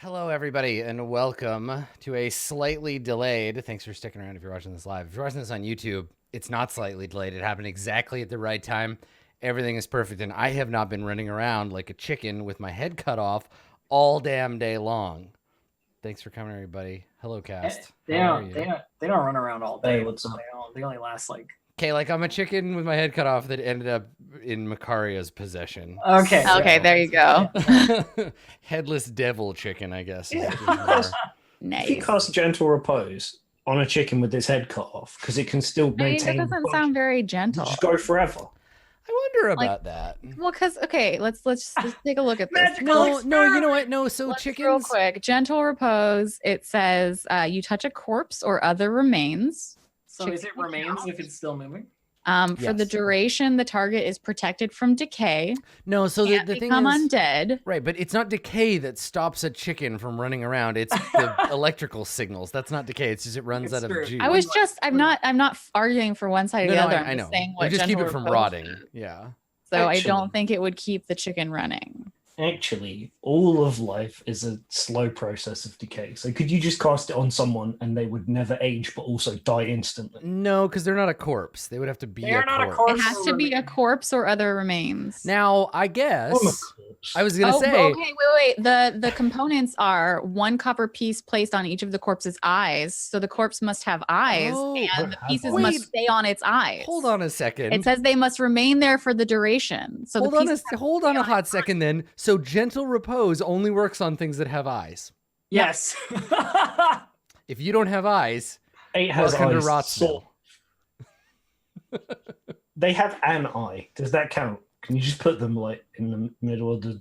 Hello, everybody, and welcome to a slightly delayed. Thanks for sticking around if you're watching this live. If you're watching this on YouTube, it's not slightly delayed. It happened exactly at the right time. Everything is perfect, and I have not been running around like a chicken with my head cut off all damn day long. Thanks for coming, everybody. Hello, cast. They don't run around all day. Hey, what's up? They only last like. Okay, like I'm a chicken with my head cut off that ended up in Macaria's possession. Okay. Okay, there you go. Headless devil chicken, I guess. Yeah. Nice. If you cast Gentle Repose on a chicken with its head cut off, because it can still I mean, maintain. that doesn't sound very gentle. Just go forever. I wonder Like- about that. Well, because let's take a look at this. Magical No, you know what? No, so Let's chickens. real quick. Gentle repose. It says you touch a corpse or other remains. So is it remains if it's still moving? For the Yes. duration, the target is protected from decay. No, so Can't the thing become is, undead. right? But it's not decay that stops a chicken from running around. It's the electrical signals. That's not decay. It's just it runs It's out true. of juice. I'm not arguing for one side or No, the no, other. I I'm know. just saying We what just keep gentle it from repose rotting. is. Yeah. So I Actually- don't think it would keep the chicken running. Actually, all of life is a slow process of decay. So could you just cast it on someone and they would never age but also die instantly? No, because they're not a corpse. They would have to be They are a not a corpse. corpse. It has to be a corpse or other remains. Now, I guess I'm a corpse. I was gonna Oh, say. okay, wait. The components are one copper piece placed on each of the corpse's eyes. So the corpse must have eyes, Oh, and the pieces wait. must stay on its eyes. Hold on a second. It says they must remain there for the duration. So hold the on pieces hold on a hot second then. So gentle repose only works on things that have eyes. Yes. If you don't have eyes, It has work under eyes. Rotsville. They have an eye. Does that count? Can you just put them like in the middle of the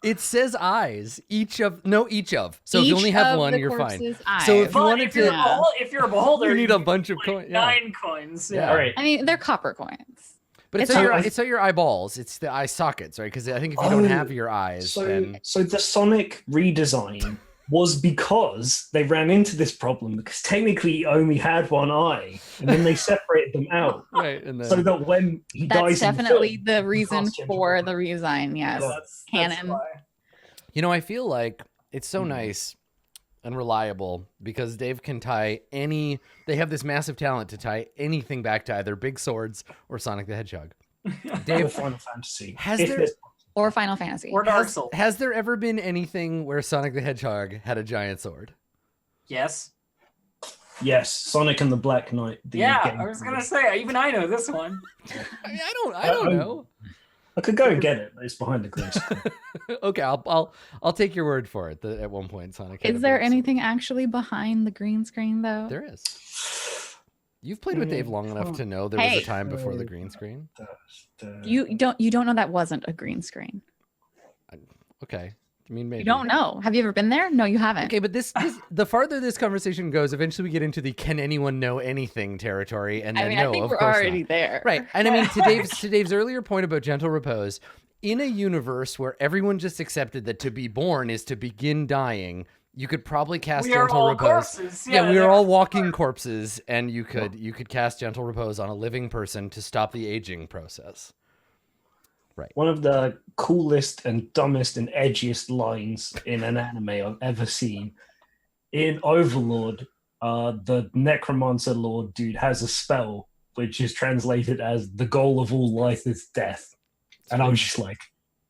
It says eyes. Each of. So if you each only have of one, the you're fine. corpse's So if eyes. you But wanted if you're, to, if you're a beholder, you need a can bunch of like coins. Yeah. 9 coins. Yeah. All right. I mean, they're copper coins. But it's It's not not- it's not your eyeballs. It's the eye sockets, right? Because I think if you don't Oh, have your eyes, then So the Sonic redesign was because they ran into this problem because technically he only had one eye, and then they separated them out right, and then so that when he That's dies, definitely in the film, the reason cast gentle for repose. the redesign. Yes. That's Canon. why. you know, I feel like it's so nice and reliable because Dave can tie any. They have this massive talent to tie anything back to either big swords or Sonic the Hedgehog. Or Dave, Final Fantasy. Has If there- there's- Or Final Fantasy. Or Dark Souls. has there ever been anything where Sonic the Hedgehog had a giant sword? Yes. Yes, Sonic and the Black Knight. the Yeah, game. I was gonna say. Even I know this one. I mean, I don't know. I could go and get it, but it's behind the green screen. Okay, I'll take your word for it. That at one point Sonic. had Is a there big sword. anything actually behind the green screen though? There is. You've played with Dave long enough to know there was Hey. a time before the green screen. You don't know that wasn't a green screen. Okay, I mean maybe You don't know. Have you ever been there? No, you haven't. Okay, but this the farther this conversation goes, eventually we get into the "can anyone know anything" territory, and then I mean, no, I think of we're course already not. there. Right, and I mean to Dave's earlier point about gentle repose, in a universe where everyone just accepted that to be born is to begin dying, you could probably cast We are gentle all repose. corpses. Yeah, we they're- are all walking corpses, and you could cast gentle repose on a living person to stop the aging process. One of the coolest and dumbest and edgiest lines in an anime I've ever seen. In Overlord, the Necromancer Lord dude has a spell which is translated as "the goal of all life is death," and I was just like,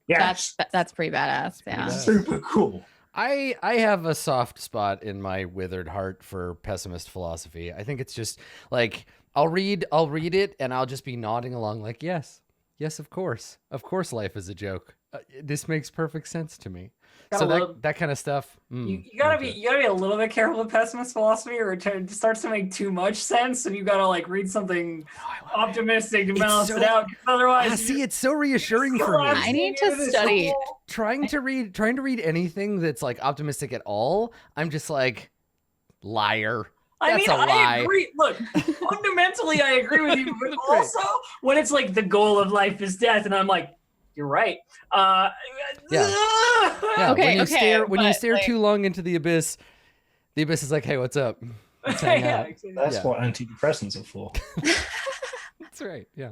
"Yes, That's pretty badass. Yeah. Yeah. super cool." I have a soft spot in my withered heart for pessimist philosophy. I think it's just like I'll read it and I'll just be nodding along like yes, of course life is a joke. This makes perfect sense to me. Gotta So love- that kind of stuff. You gotta be a little bit careful with pessimist philosophy, or it starts to make too much sense, and you gotta like read something optimistic to It's balance so- it out. 'Cause otherwise, Ah, see, it's so reassuring for me. I need to study. Trying to read anything that's like optimistic at all, I'm just like liar. That's a lie. I agree. Look, fundamentally, I agree with you, but also when it's like the goal of life is death, and I'm like, you're right. Yeah, Okay, when you but, stare like- too long into the abyss is like, hey, what's up? Let's hang Yeah, out. exactly. That's Yeah. what antidepressants are for. That's right. Yeah,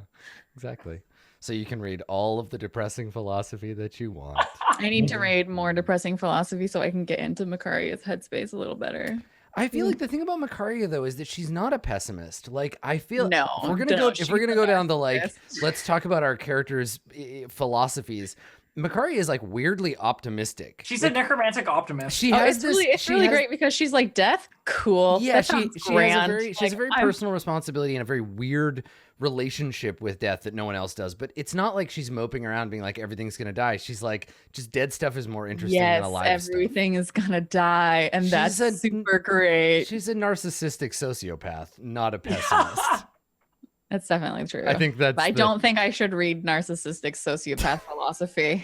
exactly. so you can read all of the depressing philosophy that you want. I need to read more depressing philosophy so I can get into Macaria's headspace a little better. I feel like the thing about Macaria though is that she's not a pessimist. Like I feel No, if we're gonna go down the like let's talk about our characters' philosophies. Macaria is like weirdly optimistic. She's like, a necromantic optimist. She has it's really great because she's like death. Cool. Yeah, she has a very personal responsibility and a very weird relationship with death that no one else does. But it's not like she's moping around being like everything's gonna die. She's like just dead stuff is more interesting than alive stuff. Everything is gonna die, and that's super great. She's a narcissistic sociopath, not a pessimist. That's definitely true. I think that's. But I don't think I should read narcissistic sociopath philosophy.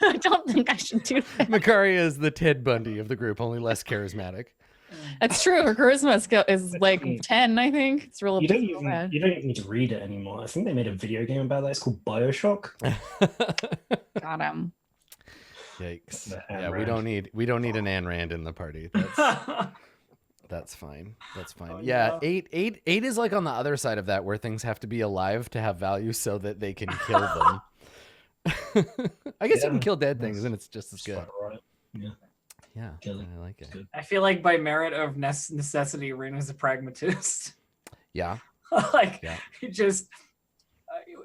I don't think I should do that. Macaria is the Ted Bundy of the group, only less charismatic. That's true. Her charisma skill is like 10, I think. It's really you don't even need to read it anymore. I think they made a video game about that. It's called BioShock. Got him. Yikes. Yeah, we don't need an Ayn Rand in the party. That's fine. That's fine. Oh, yeah, no. Eight is like on the other side of that, where things have to be alive to have value, so that they can kill them. I guess you can kill dead things, and it's just as good. Right. Yeah. Yeah, I like it. I feel like by merit of necessity, Rin was a pragmatist. Yeah. It just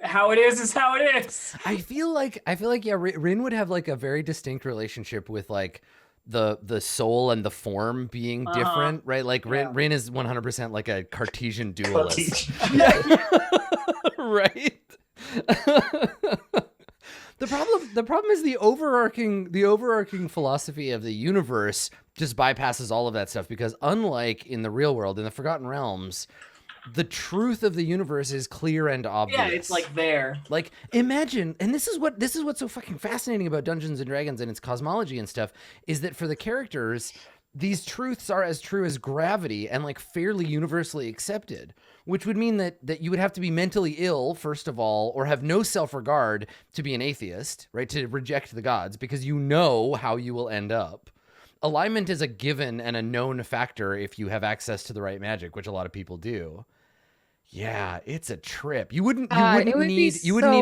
how it is how it is. I feel like yeah, Rin would have like a very distinct relationship with like the soul and the form being different, right? Like Rin is 100% like a Cartesian dualist. Right. The problem is the overarching philosophy of the universe just bypasses all of that stuff, because unlike in the real world, in the Forgotten Realms, the truth of the universe is clear and obvious. Yeah, it's like there. Like imagine, and this is what's so fucking fascinating about Dungeons and Dragons and its cosmology and stuff, is that for the characters, these truths are as true as gravity and like fairly universally accepted, which would mean that you would have to be mentally ill, first of all, or have no self-regard to be an atheist, right? To reject the gods, because you know how you will end up. Alignment is a given and a known factor if you have access to the right magic, which a lot of people do. Yeah, it's a trip. You wouldn't need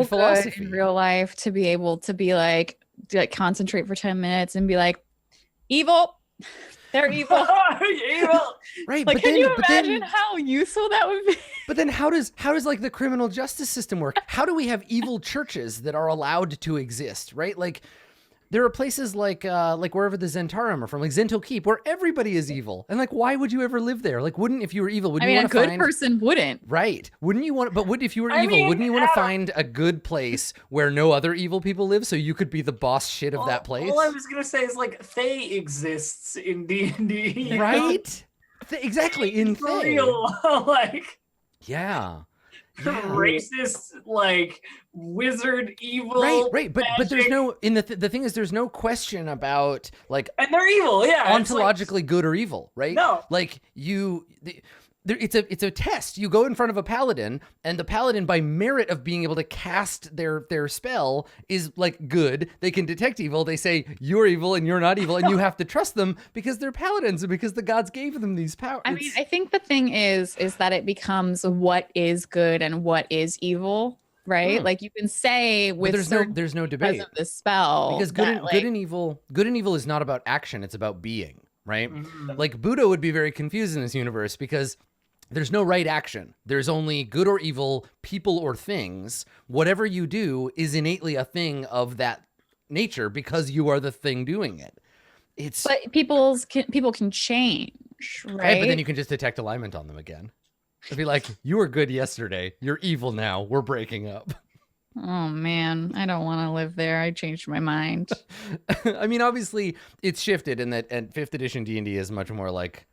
philosophy in real life to be able to be like concentrate for 10 minutes and be like, evil. They're evil. Evil. Right. Like, can you imagine how useful that would be? But then how does like the criminal justice system work? How do we have evil churches that are allowed to exist, right? Like there are places like wherever the Zentarum are from, like Zento Keep, where everybody is evil. And like, why would you ever live there? Like, wouldn't, if you were evil, would you want to find... a good person wouldn't. Right. Wouldn't you want, but if you were evil, wouldn't you want to find a good place where no other evil people live, so you could be the boss shit of that place? All I was going to say is like, Fae exists in D&D. Right? Exactly, in Fae. Real, like... Yeah. Racist, like wizard evil, right, but there's no the thing is, there's no question about like, and they're evil, yeah, ontologically like, good or evil, right? No, like it's a test. You go in front of a paladin, and the paladin, by merit of being able to cast their spell, is like good. They can detect evil. They say you're evil and you're not evil, and you have to trust them because they're paladins and because the gods gave them these powers. I mean, I think the thing is that it becomes what is good and what is evil, right? Like you can say with there's no debate of the spell, because good and evil is not about action. It's about being, right? Mm-hmm. Like Buddha would be very confused in this universe because there's no right action. There's only good or evil, people or things. Whatever you do is innately a thing of that nature because you are the thing doing it. But people can change, right? But then you can just detect alignment on them again. It'd be like, you were good yesterday. You're evil now. We're breaking up. Oh man, I don't want to live there. I changed my mind. I mean, obviously, it's shifted in that, and 5th edition D&D is much more like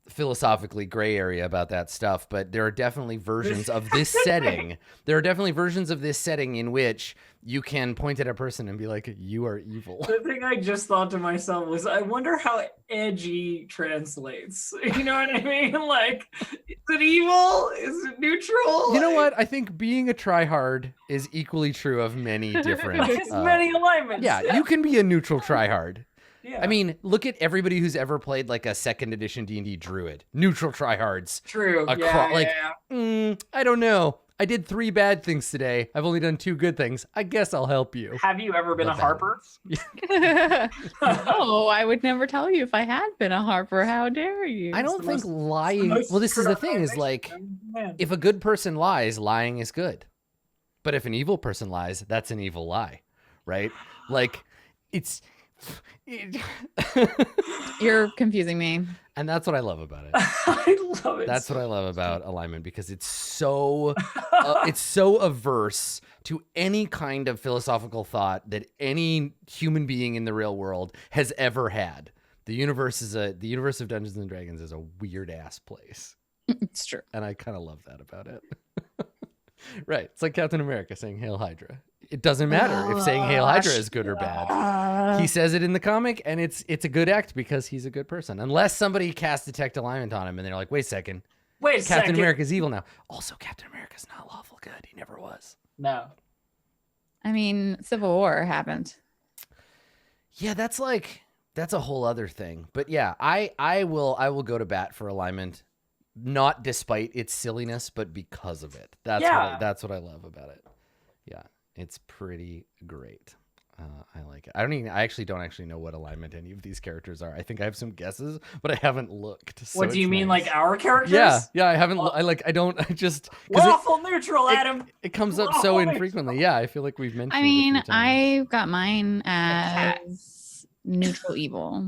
philosophically gray area about that stuff, but there are definitely versions of this setting. There are definitely versions of this setting in which you can point at a person and be like, you are evil. The thing I just thought to myself was, I wonder how edgy translates. You know what I mean? Like, is it evil? Is it neutral? You know what? I think being a tryhard is equally true of many different... There's many alignments. Yeah, you can be a neutral tryhard. Yeah. I mean, look at everybody who's ever played like a 2nd edition D&D druid. Neutral tryhards. True. I don't know. I did 3 bad things today. I've only done 2 good things. I guess I'll help you. Have you ever been The a Harper? No, I would never tell you if I had been a Harper. How dare you? I don't the think most- lying. most Well, this is the secret thing: is like organization. Man. if a good person lies, lying is good. But if an evil person lies, that's an evil lie, right? Like, it's. You're confusing me. And that's what I love about it. I love it. That's so what I love much. about alignment, because it's so averse to any kind of philosophical thought that any human being in the real world has ever had. The universe of Dungeons and Dragons is a weird ass place, It's true. and I kind of love that about it. Right? It's like Captain America saying "Hail Hydra." It doesn't matter if saying "Hail Hydra" is good or bad. He says it in the comic, and it's a good act because he's a good person. Unless somebody casts detect alignment on him, and they're like, "Wait a second, Wait a Captain second. America's evil now." Also, Captain America's not lawful good. He never was. No. I mean, Civil War happened. Yeah, that's a whole other thing. But yeah, I will go to bat for alignment, not despite its silliness, but because of it. That's what I love about it. Yeah, it's pretty great. I like it. I actually don't know what alignment any of these characters are. I think I have some guesses, but I haven't looked. So What do you it's mean, nice. like our characters? Yeah, I haven't. I don't. I just because Lawful neutral, Adam. it comes up so infrequently. Yeah, I feel like we've mentioned. I it a mean, few times. I've got mine as neutral evil.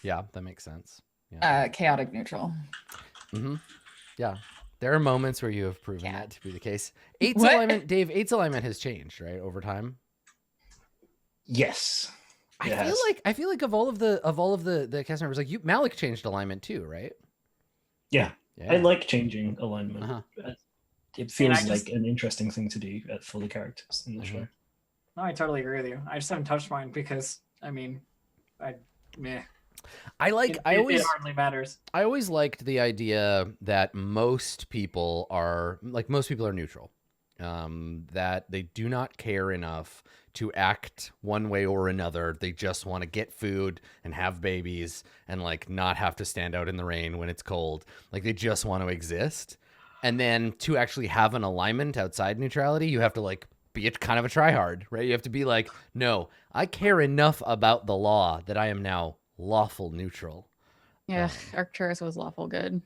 Yeah, that makes sense. Yeah. Chaotic neutral. Mm-hmm. Yeah. There are moments where you have proven that to be the case. Eight's What? alignment, Dave, eight's alignment has changed, right, over time. Yes. I Yes. feel like of all of the cast members, like Malik changed alignment too, right? Yeah. Yeah. I like changing alignment. Uh-huh. It feels just- like an interesting thing to do for the characters in the show. No, I totally agree with you. I just haven't touched mine because, I mean, meh. It hardly matters. I always liked the idea that most people are neutral. That they do not care enough to act one way or another. They just want to get food and have babies and like not have to stand out in the rain when it's cold. Like they just want to exist. And then to actually have an alignment outside neutrality, you have to like be a kind of a tryhard, right? You have to be like, no, I care enough about the law that I am now lawful neutral. Yeah, Arcturus was lawful good.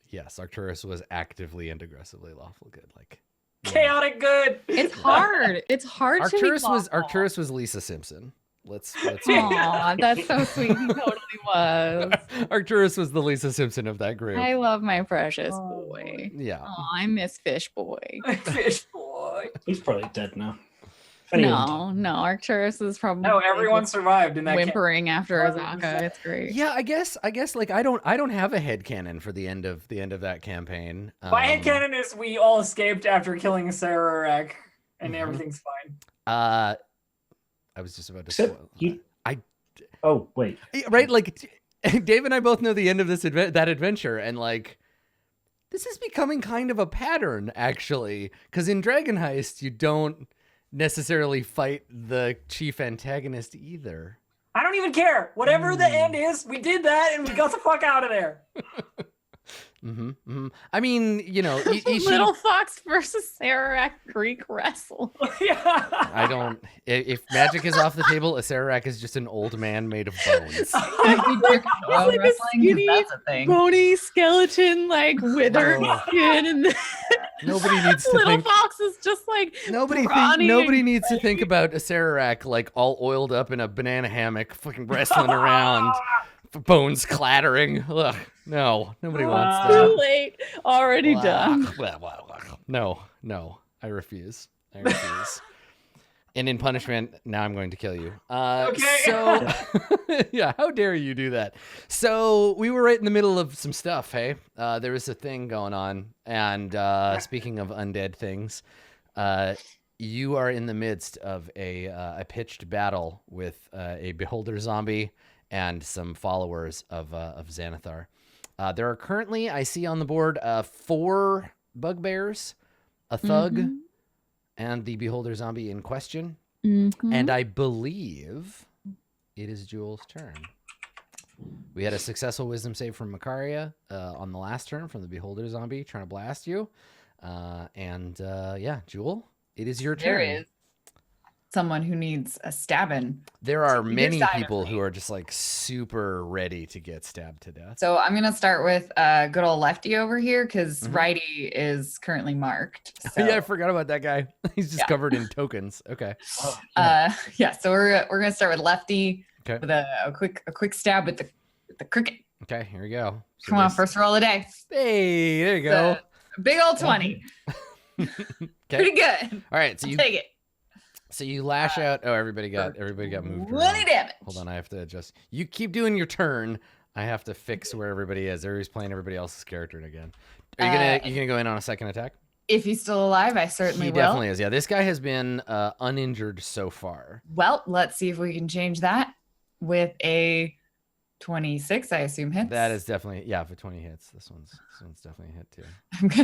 Yes, Arcturus was actively and aggressively lawful good. Like Chaotic good. It's hard. It's hard to be lawful. Arcturus was Lisa Simpson. Let's Aw, that's so sweet. He totally was. Arcturus was the Lisa Simpson of that group. I love my precious Oh, boy. Yeah. Oh, I miss Fish Boy. Fish boy. He's probably dead now. If anyone- No, Arcturus is probably No, everyone survived in that camp. whimpering after 100%. Azaka. It's great. Yeah, I guess like I don't have a headcanon for the end of that campaign. My headcanon is we all escaped after killing Sararak, and Mhm. everything's fine. I was just about to Except spoil you- that. Oh, wait. Right, like Dave and I both know the end of that adventure, and like this is becoming kind of a pattern actually, because in Dragon Heist you don't necessarily fight the chief antagonist either. I don't even care. Whatever the end is, we did that, and we got the fuck out of there. I mean, you know, Little Fox versus Sararak Greek wrestle. Yeah. I don't. If magic is off the table, a Sararak is just an old man made of bones. Like a skinny, That's a thing. bony skeleton, like withered No. skin, and Nobody needs to Little think. Fox is just like Nobody brawny and needs to think about a Sararak like all oiled up in a banana hammock, fucking wrestling around, bones clattering. Ugh, no, nobody wants that. too late, already done. No, I refuse. And in punishment, now I'm going to kill you. Okay. So, yeah, how dare you do that? So we were right in the middle of some stuff, hey? There was a thing going on. And speaking of undead things, you are in the midst of a pitched battle with a beholder zombie and some followers of Xanathar. There are currently, I see on the board, 4 bugbears, a thug, Mhm. and the beholder zombie in question. Mhm. And I believe it is Jewel's turn. We had a successful wisdom save from Makaria on the last turn from the beholder zombie trying to blast you. Yeah, Jewel, it is your turn. There is someone who needs a stabbing. There are to either many side of people me. who are just like super ready to get stabbed to death. So I'm gonna start with good old Lefty over here because Mhm. Righty is currently marked. So, Yeah, I forgot about that guy. He's just covered in tokens. Okay. Oh, yeah. So we're gonna start with Lefty Okay. with a quick stab with the cricket. Okay, here we go. So Come on, this- first roll of the day. Hey, there you go. A big old 20. Okay. Pretty good. All right, so you Take it. lash out. Oh, everybody got moved 20 around. damage. Hold on, I have to adjust. You keep doing your turn. I have to fix where everybody is. Everybody's playing everybody else's character again. Are you gonna go in on a second attack? If he's still alive, I certainly He will. definitely is. Yeah, this guy has been uninjured so far. Well, let's see if we can change that with a 26, I assume hits. That is definitely for 20 hits. This one's definitely a hit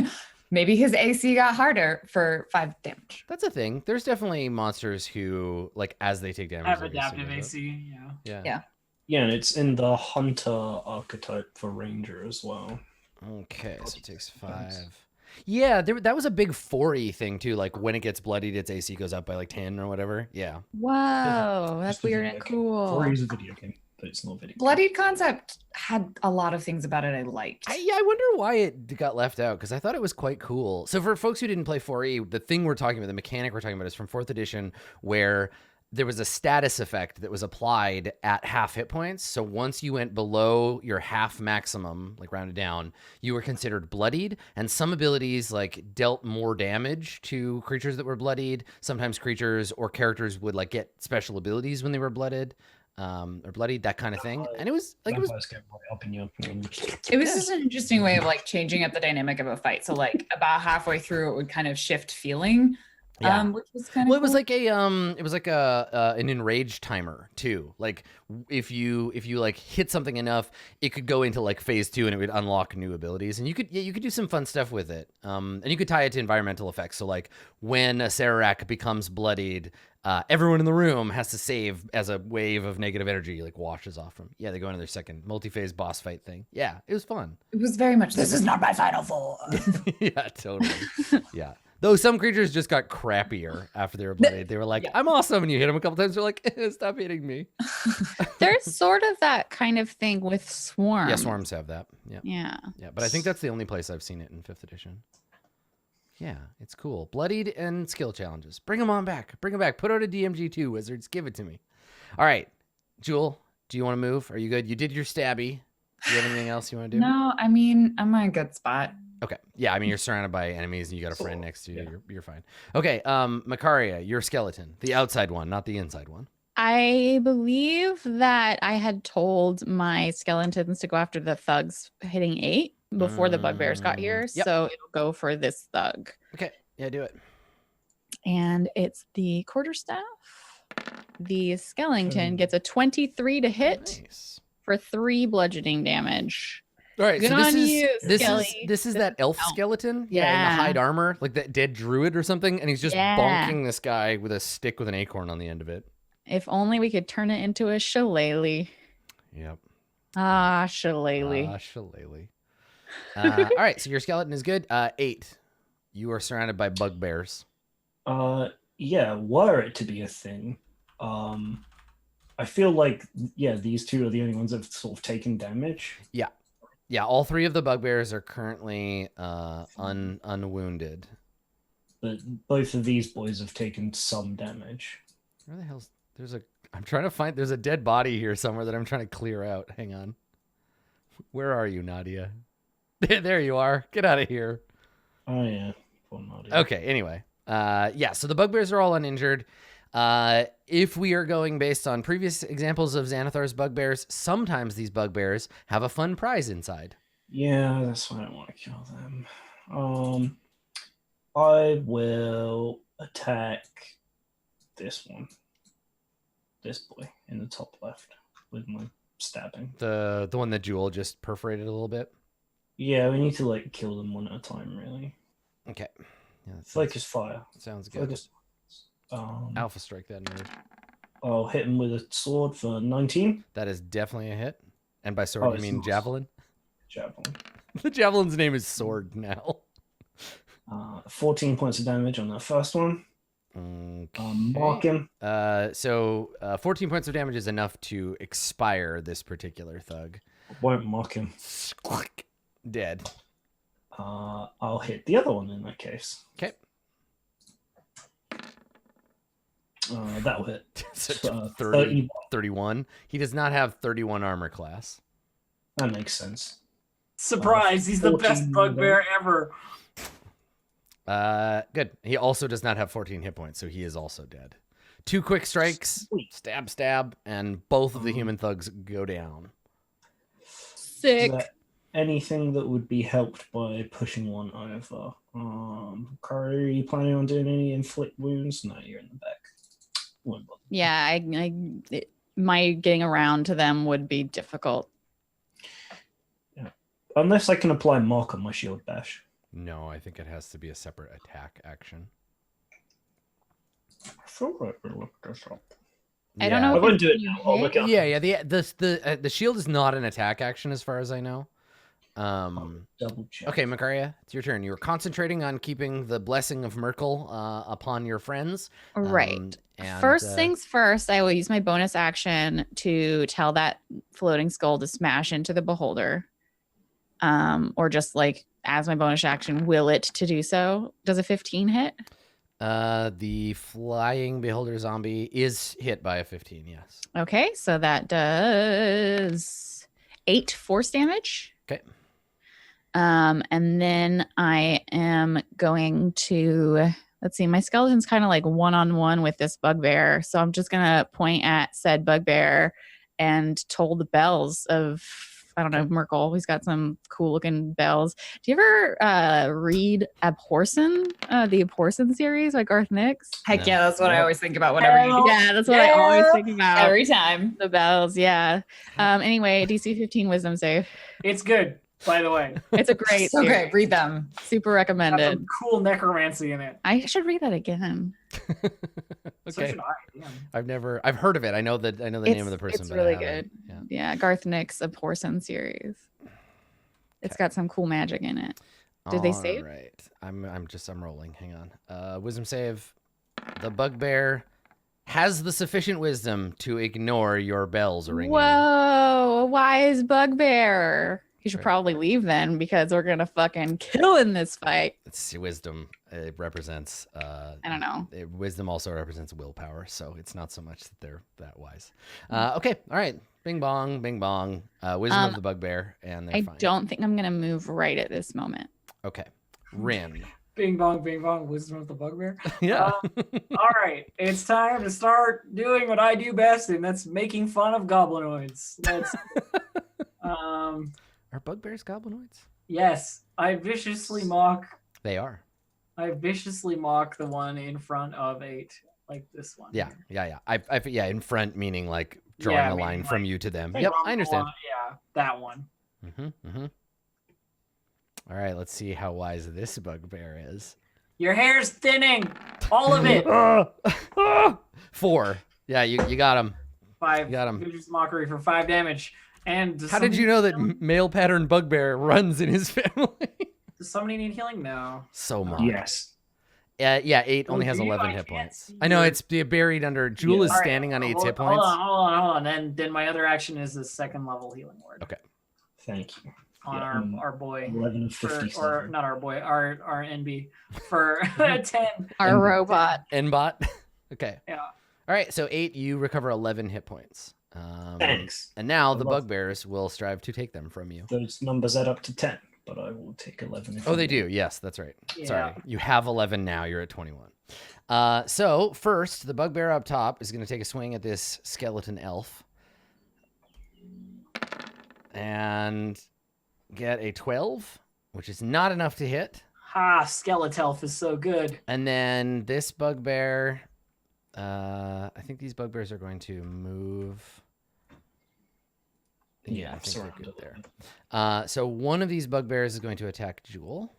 too. Maybe his AC got harder for 5 damage. That's a thing. There's definitely monsters who, like, as they take damage, Have their adaptive goes up. AC. Yeah. Yeah. Yeah, and it's in the hunter archetype for ranger as well. Okay, so it takes 5. Yeah, that was a big 4E thing too. Like when it gets bloodied, its AC goes up by like 10 or whatever. Yeah. Whoa, that's Just a weird video and game. cool. 4 is a video game, but it's not a video game. Bloodied concept had a lot of things about it I liked. I wonder why it got left out because I thought it was quite cool. So for folks who didn't play 4E, the thing we're talking about, the mechanic we're talking about is from 4th edition where there was a status effect that was applied at half hit points. So once you went below your half maximum, like rounded down, you were considered bloodied. And some abilities like dealt more damage to creatures that were bloodied. Sometimes creatures or characters would like get special abilities when they were blooded. Or bloodied, that kind of thing. And it was like Vampires get right up in your It was just an interesting way of like changing up the dynamic of a fight. So like about halfway through, it would kind of shift feeling. Yeah. Which was kind of Well, it was like an enraged timer too. Like if you like hit something enough, it could go into like phase 2 and it would unlock new abilities. And you could do some fun stuff with it. And you could tie it to environmental effects. So like when a Sararak becomes bloodied, everyone in the room has to save as a wave of negative energy like washes off from. Yeah, they go into their second multi-phase boss fight thing. Yeah, it was fun. It was very much. This is not my final form. Yeah, totally. Yeah. Though some creatures just got crappier after they were bloodied. They were like, I'm awesome. And you hit them a couple times. They're like, stop hitting me. There's sort of that kind of thing with Swarm. Yeah, Swarms have that. Yeah. Yeah. Yeah, but I think that's the only place I've seen it in 5th edition. Yeah, it's cool. Bloodied and skill challenges. Bring them on back. Bring them back. Put out a DMG2, Wizards. Give it to me. All right. Jewel, do you want to move? Are you good? You did your stabby. Do you have anything else you want to do? No, I mean, I'm in a good spot. Okay. Yeah, I mean, you're surrounded by enemies and you got a friend next to you. Yeah. You're fine. Okay, Makaria, you're skeleton. The outside one, not the inside one. I believe that I had told my skeletons to go after the thugs hitting 8 before the bugbears got here. Yep. So it'll go for this thug. Okay. Yeah, do it. And it's the quarterstaff. The skeleton gets a 23 to hit Nice. for 3 bludgeoning damage. All right, Good so on you, Skelly. this is that elf skeleton, in the Yeah. hide armor, like that dead druid or something, and he's just Yeah. bonking this guy with a stick with an acorn on the end of it. If only we could turn it into a shillelagh. Yep. Ah, shillelagh. Shillelagh. All right, so your skeleton is good. 8. You are surrounded by bugbears. Yeah, were it to be a thing, I feel like these two are the only ones that have sort of taken damage. Yeah, all 3 of the bugbears are currently unwounded. But both of these boys have taken some damage. Where the hell's I'm trying to find there's a dead body here somewhere that I'm trying to clear out. Hang on. Where are you, Nadia? There you are. Get out of here. Oh yeah, poor Nadia. Okay, anyway. So the bugbears are all uninjured. If we are going based on previous examples of Xanathar's bugbears, sometimes these bugbears have a fun prize inside. Yeah, that's why I don't want to kill them. I will attack this one. This boy in the top left with my stabbing. The one that Jewel just perforated a little bit. Yeah, we need to like kill them one at a time, really. Okay. Yeah, that Focus fire. sounds good. Focus. Alpha strike that nerd. I'll hit him with a sword for 19. That is definitely a hit. And by sword, you it's mean not. javelin? Javelin. The javelin's name is Sword now. 14 points of damage on that first one. Mark him. So 14 points of damage is enough to expire this particular thug. Won't mark him. Dead. I'll hit the other one in that case. Okay. That'll hit. So 31. He does not have 31 armor class. That makes sense. Surprise! He's the best 14 bugbear ever. Good. He also does not have 14 hit points, so he is also dead. 2 quick strikes, Sweet. stab, stab, and both of the human thugs go down. Sick. Is there anything that would be helped by pushing one over? Are you planning on doing any inflict wounds? No, you're in the back. Won't bother. Yeah, my getting around to them would be difficult. Unless I can apply mark on my shield bash. No, I think it has to be a separate attack action. I thought I looked this up. I don't know I if wouldn't do it you now. I'll look it up. Yeah. The shield is not an attack action as far as I know. Double check. Okay, Makaria, it's your turn. You were concentrating on keeping the blessing of Merkel upon your friends. Right. And, First things first, I will use my bonus action to tell that floating skull to smash into the beholder. Or just like as my bonus action, will it to do so? Does a 15 hit? The flying beholder zombie is hit by a 15, yes. Okay, so that does 8 force damage. Okay. And then I am going to, let's see, my skeleton's kind of like one-on-one with this bugbear. So I'm just going to point at said bugbear and toll the bells of, I don't know, Merkel. He's got some cool looking bells. Do you ever read Abhorsen, the Abhorsen series by Garth Nix? Heck yeah, that's what I always think about whenever you do. Yeah, that's what I always think about. Every time. The bells, yeah. Anyway, DC 15 wisdom save. It's good, by the way. It's a great So series. great. Read them. Super Got recommended. some cool necromancy in it. I should read that again. So Okay. should I. Yeah. I've heard of it. I know the name of the person. It's but I really haven't. good. Yeah. Yeah, Garth Nix Abhorsen series. It's got some cool magic in it. Did they save? Right. I'm rolling. Hang on. Wisdom save. The bugbear has the sufficient wisdom to ignore your bells ringing. Whoa, a wise bugbear. You should Right. probably leave then because we're gonna fucking kill in this fight. It's wisdom. It represents. I don't know. Wisdom also represents willpower, so it's not so much that they're that wise. Okay. All right. Bing bong. Bing bong. Wisdom of the bugbear, and they're I fine. don't think I'm gonna move right at this moment. Okay. Rin. Bing bong, wisdom of the bugbear. Yeah. All right, it's time to start doing what I do best, and that's making fun of goblinoids. Let's. Are bugbears goblinoids? Yes, I viciously mock. They are. I viciously mock the one in front of 8, like this one. Yeah. here. Yeah. In front, meaning like drawing Yeah, a meaning, line from you to them. Like, Yep, wrong I understand. one, yeah, that one. All right, let's see how wise this bugbear is. Your hair's thinning, all of it. 4. Yeah, you got him. 5. You got him. Vicious mockery for 5 damage. And How did you know that male pattern bugbear runs in his family? Does somebody need healing? No. So much. Yes. Yeah, 8 only Oh, has do you? 11 I hit can't points. see I know your- it's buried under. Jewel Yeah. is All right, standing on 8 hold- hit points. Hold on. Then my other action is the second level healing word. Okay. Thank you. On Yeah, our boy. 11 of For, 57. or not our boy, our NB for 10. Our And- robot. Nbot. Okay. Yeah. All right, so 8, you recover 11 hit points. Thanks. And now I the love- bugbears will strive to take them from you. Those numbers add up to 10, but I will take 11. If Oh, I they may. do. Yes, that's right. Yeah. Sorry. You have 11 now. You're at 21. So first, the bugbear up top is going to take a swing at this skeleton elf. And get a 12, which is not enough to hit. Ha, Skeletelf is so good. And then this bugbear, I think these bugbears are going to move. Yeah, I think surrounded they're good a there. little bit. So one of these bugbears is going to attack Jewel.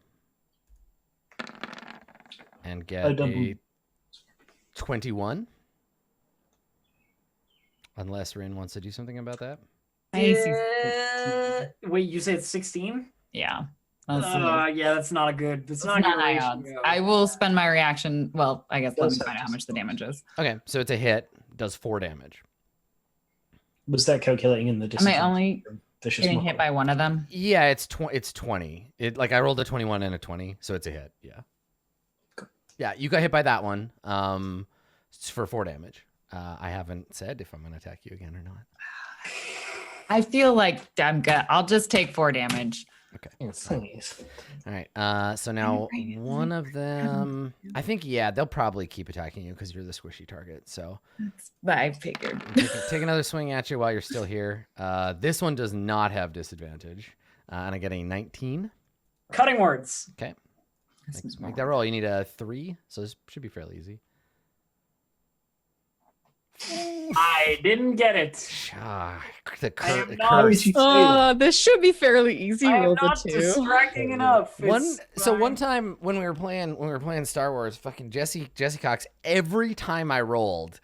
And get a 21. Unless Rin wants to do something about that. Wait, you said 16? Yeah. Yeah, that's not a good. That's It's not a not good high odds. ratio. I will spend my reaction. Well, I guess let me Does find out have how much the damage is. Okay, so it's a hit. Does 4 damage. Was that calculating in the Am I disadvantage? only Vicious getting mockery? hit by one of them? Yeah, it's 20. It like I rolled a 21 and a 20, so it's a hit. Yeah. Yeah, you got hit by that one. It's for 4 damage. I haven't said if I'm going to attack you again or not. I feel like I'm good. I'll just take 4 damage. Okay. Please. All right. So now one of them, I think, yeah, they'll probably keep attacking you because you're the squishy target. So But I figured. take another swing at you while you're still here. This one does not have disadvantage, and I get a 19. Cutting words. Okay. Make that roll. You need a 3, so this should be fairly easy. I didn't get it. The I am curse. not- This should be fairly easy. I am Roll not a 2. distracting enough. One It's fine. one time when we were playing Star Wars, fucking Jesse Cox, every time I rolled,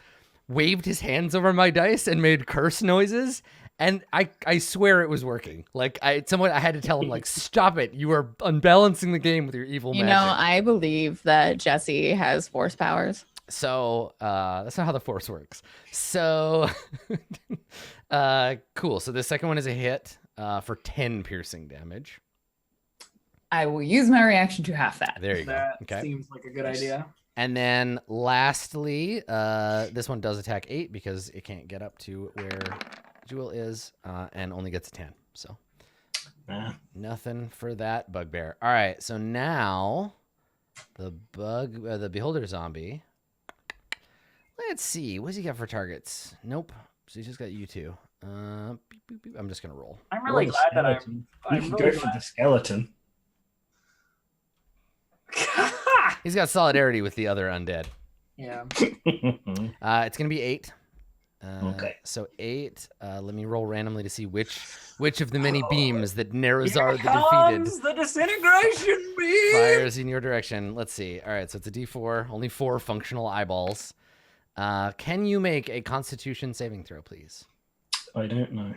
waved his hands over my dice and made curse noises, and I swear it was working. Like I had to tell him like, stop it, you are unbalancing the game with your evil You magic. know, I believe that Jesse has force powers. So that's not how the force works. So cool. So the second one is a hit for 10 piercing damage. I will use my reaction to half that. There you go. That Okay. seems like a good idea. And then lastly, this one does attack 8 because it can't get up to where Jewel is, and only gets a 10. So nothing for that bugbear. All right. So now the beholder zombie. Let's see. What's he got for targets? Nope. So he's just got you two. Beep, beep, beep. I'm just gonna roll. I'm really glad that You I'm can really go for the skeleton. glad. He's got solidarity with the other undead. Yeah. It's gonna be 8. Okay. So 8. Let me roll randomly to see which of the many beams that Nerazar Here the comes defeated the disintegration beam. fires in your direction. Let's see. All right. So it's a D4. Only 4 functional eyeballs. Can you make a Constitution saving throw, please? I don't know.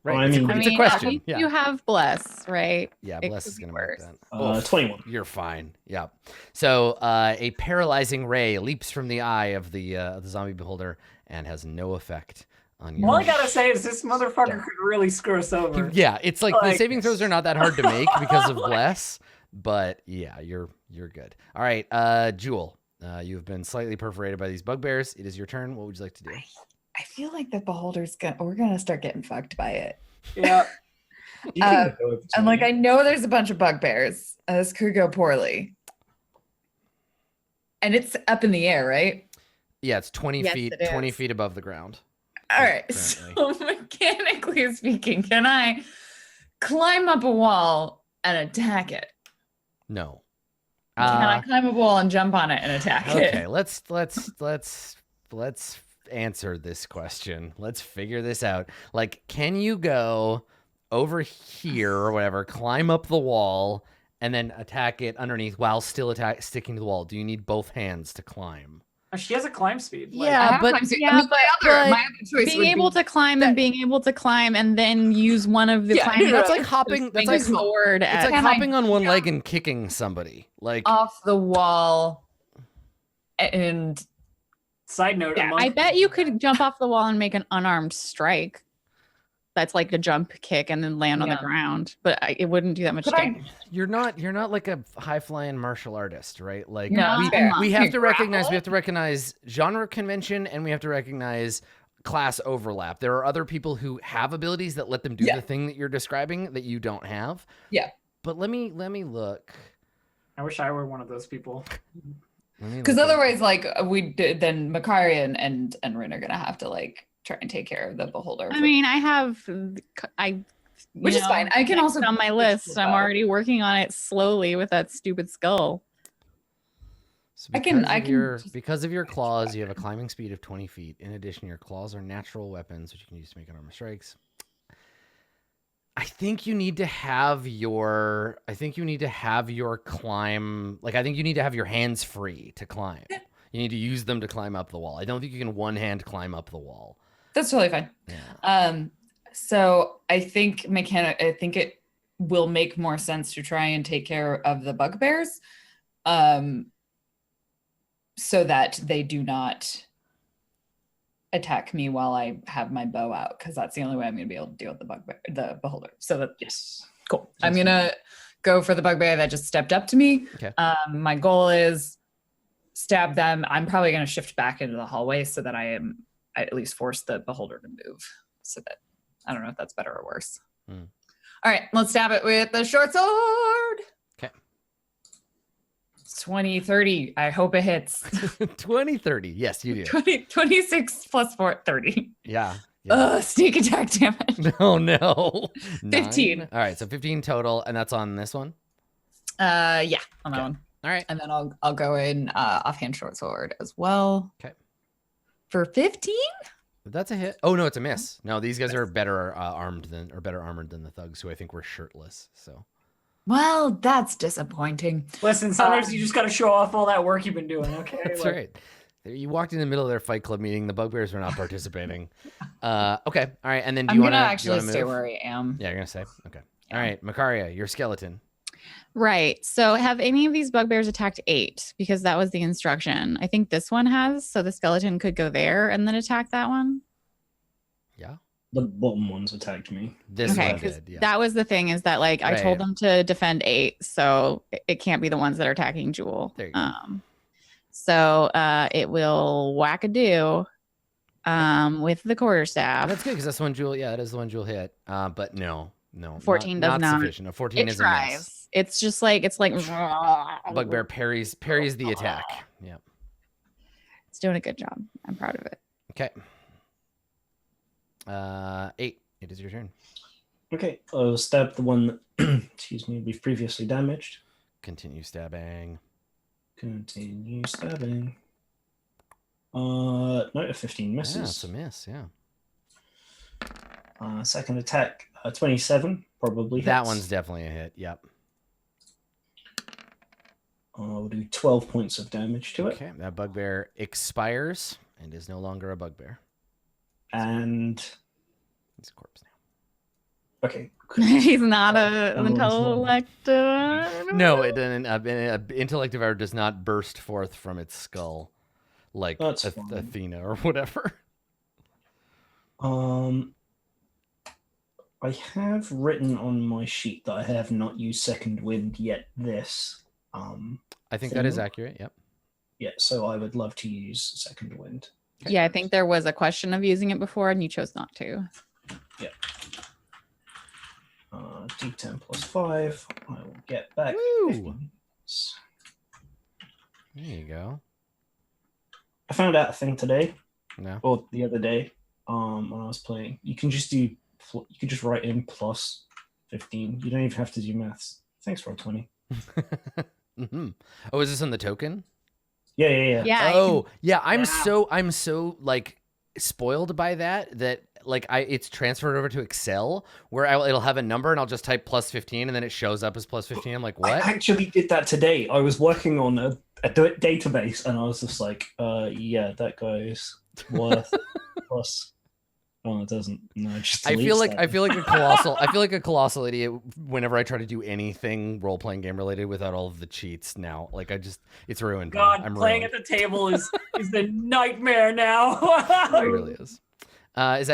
Right. I it's, mean- a, it's a question. Yeah. You have bless, right? Yeah, It Bless could is be going to worse. make that. Oof, 21. You're fine. Yeah. So a paralyzing ray leaps from the eye of the zombie beholder and has no effect on you. All I gotta say is this motherfucker could really screw us over. Yeah, it's like the Like- saving throws are not that hard to make because of Bless, but yeah, you're good. All right, Jewel, you've been slightly perforated by these bugbears. It is your turn. What would you like to do? I feel like the beholder's we're gonna start getting fucked by it. Yeah. You can go over to And like me. I know there's a bunch of bugbears. This could go poorly. And it's up in the air, right? Yeah, it's 20 Yes, feet, it 20 is. feet above the ground. All right. Currently. So mechanically speaking, can I climb up a wall and attack it? No. Can I climb up a wall and jump on it and attack Okay, it? let's answer this question. Let's figure this out. Like, can you go over here or whatever, climb up the wall, and then attack it underneath while still sticking to the wall? Do you need both hands to climb? She has a climb speed. Like, Yeah, I have but- climb speed. yeah, I mean, but my other choice Being would able be to climb and being able to climb and then use one of the Yeah, climbing That's no, like hopping. That's swing like a sword it's at like Can I hopping on one jump leg and kicking somebody. Like off the wall and Side note, Yeah, I bet you could jump off the wall and make an unarmed strike. That's like a jump kick and then land on the Yeah. ground, but it wouldn't do that much Could I- you're not like a high flying martial artist, right? Like No, we, fair. we have to Grapple? recognize genre convention and we have to recognize class overlap. There are other people who have abilities that let them do Yeah. the thing that you're describing that you don't have. Yeah. But let me look. I wish I were one of those people. Because otherwise, like then Makari and Rin are gonna have to like try and take care of the beholder. I mean, Which is fine. I can also on my list. I'm already working on it slowly with that stupid skull. So I can because of your claws, you have a climbing speed of 20 feet. In addition, your claws are natural weapons, which you can use to make unarmed strikes. I think you need to have your climb. Like, I think you need to have your hands free to climb. You need to use them to climb up the wall. I don't think you can one hand climb up the wall. That's totally fine. Yeah. So I think will make more sense to try and take care of the bugbears, so that they do not attack me while I have my bow out, because that's the only way I'm going to be able to deal with the beholder. So that Yes. cool. I'm going to go for the bugbear that just stepped up to me. Okay. My goal is stab them. I'm probably going to shift back into the hallway so that I at least force the beholder to move. So that I don't know if that's better or worse. All right, let's stab it with the short sword. Okay. 20, 30. I hope it hits. 20, 30. Yes, you do. 26 plus 4, 30. Yeah. Sneak attack damage. Oh no. 15. 9. All right, so 15 total, and that's on this one. Yeah, on that one. All right. And then I'll go in offhand short sword as well. Okay. For 15? That's a hit. Oh no, it's a miss. No, these guys are better armored than the thugs, who I think were shirtless. So. Well, that's disappointing. Listen, sometimes you just got to show off all that work you've been doing. Okay. That's right. You walked in the middle of their fight club meeting. The bugbears were not participating. Okay. All right. And then I'm gonna actually stay where I am. Yeah, you're gonna stay. Okay. All right, Makaria, your skeleton. Right. So have any of these bugbears attacked 8? Because that was the instruction. I think this one has. So the skeleton could go there and then attack that one. Yeah. The bottom ones attacked me. This one did. Yeah. That was the thing, is that like I told them to defend 8, so it can't be the ones that are attacking Jewel. There you go. So it will whack-a-do with the quarterstaff. That's good, because that's the one Jewel. Yeah, that is the one Jewel hit. But no, 14 does not sufficient. A 14 it is tries. a miss. It's just like Bugbear parries the attack. Yeah. It's doing a good job. I'm proud of it. Okay. 8. It is your turn. Okay, I'll stab the one that, excuse me, we've previously damaged. Continue stabbing. Continue stabbing. No, a 15 misses. Yeah, it's a miss. Yeah. Second attack, 27, probably hits. That one's definitely a hit. Yep. We'll do 12 points of damage to it. Okay, that bugbear expires and is no longer a bugbear. And He's a corpse now. okay, He's not an intellect. No, an intellect of error does not burst forth from its skull like Athena or whatever. I have written on my sheet that I have not used second wind yet. I think that is accurate. Yep. Yeah, so I would love to use second wind. Okay. Yeah, I think there was a question of using it before, and you chose not to. Yeah. D10 plus 5. I will get back. Woo! 15. There you go. I found out a thing today, No. or the other day, when I was playing. You can just write in plus 15. You don't even have to do maths. Thanks, Roll20. Mm-hmm. Oh, is this on the token? Yeah. Yeah. Oh, yeah. I'm so like spoiled by that like it's transferred over to Excel where it'll have a number and I'll just type plus 15 and then it shows up as plus 15. I'm like, what? I actually did that today. I was working on a database and I was just like, yeah, that goes worth plus. Oh, it doesn't. No, just I feel like a colossal idiot whenever I try to do anything role playing game related without all of the cheats now. Like it's ruined. God, I'm playing ruined. at the table is the nightmare now. It really is. That's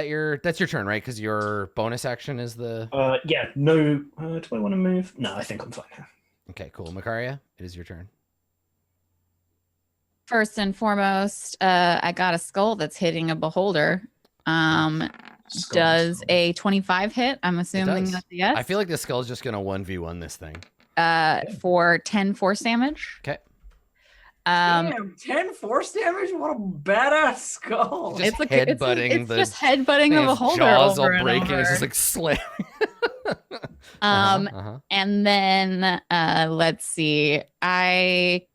your turn, right? Because your bonus action is the. Yeah. No. Do I want to move? No, I think I'm fine now. Okay, cool. Makaria, it is your turn. First and foremost, I got a skull that's hitting a beholder. Does a 25 hit? I'm assuming that's a yes. I feel like the skull is just gonna 1v1 this thing. For 10 force damage. Okay. Damn, 10 force damage? What a badass skull. Just headbutting it's just headbutting the beholder jaws over all and breaking. over. It's just like slamming. And then let's see. I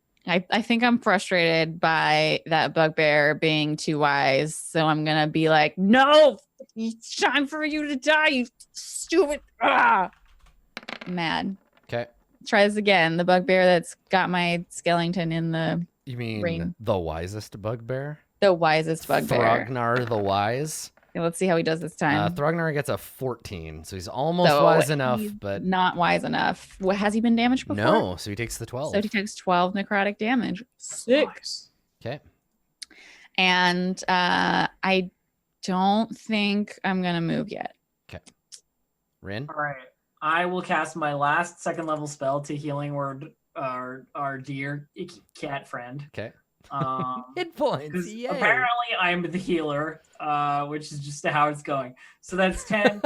think I'm frustrated by that bugbear being too wise, so I'm gonna be like, "No, it's time for you to die, you stupid!" Mad. Okay. Try this again. The bugbear that's got my skeleton in the You mean ring. the wisest bugbear? The wisest bugbear. Thrognar the Wise. Okay, let's see how he does this time. Thrognar gets a 14, so he's almost So wise enough, he's but not wise enough. What, has he been damaged before? no. So he takes the 12. So he takes 12 necrotic damage. Sick. Nice. Okay. And I don't think I'm gonna move yet. Rin. All right. I will cast my last second level spell to healing word our dear cat friend. Okay. Because Hit points. Yay. apparently I'm the healer, which is just how it's going. So that's 10.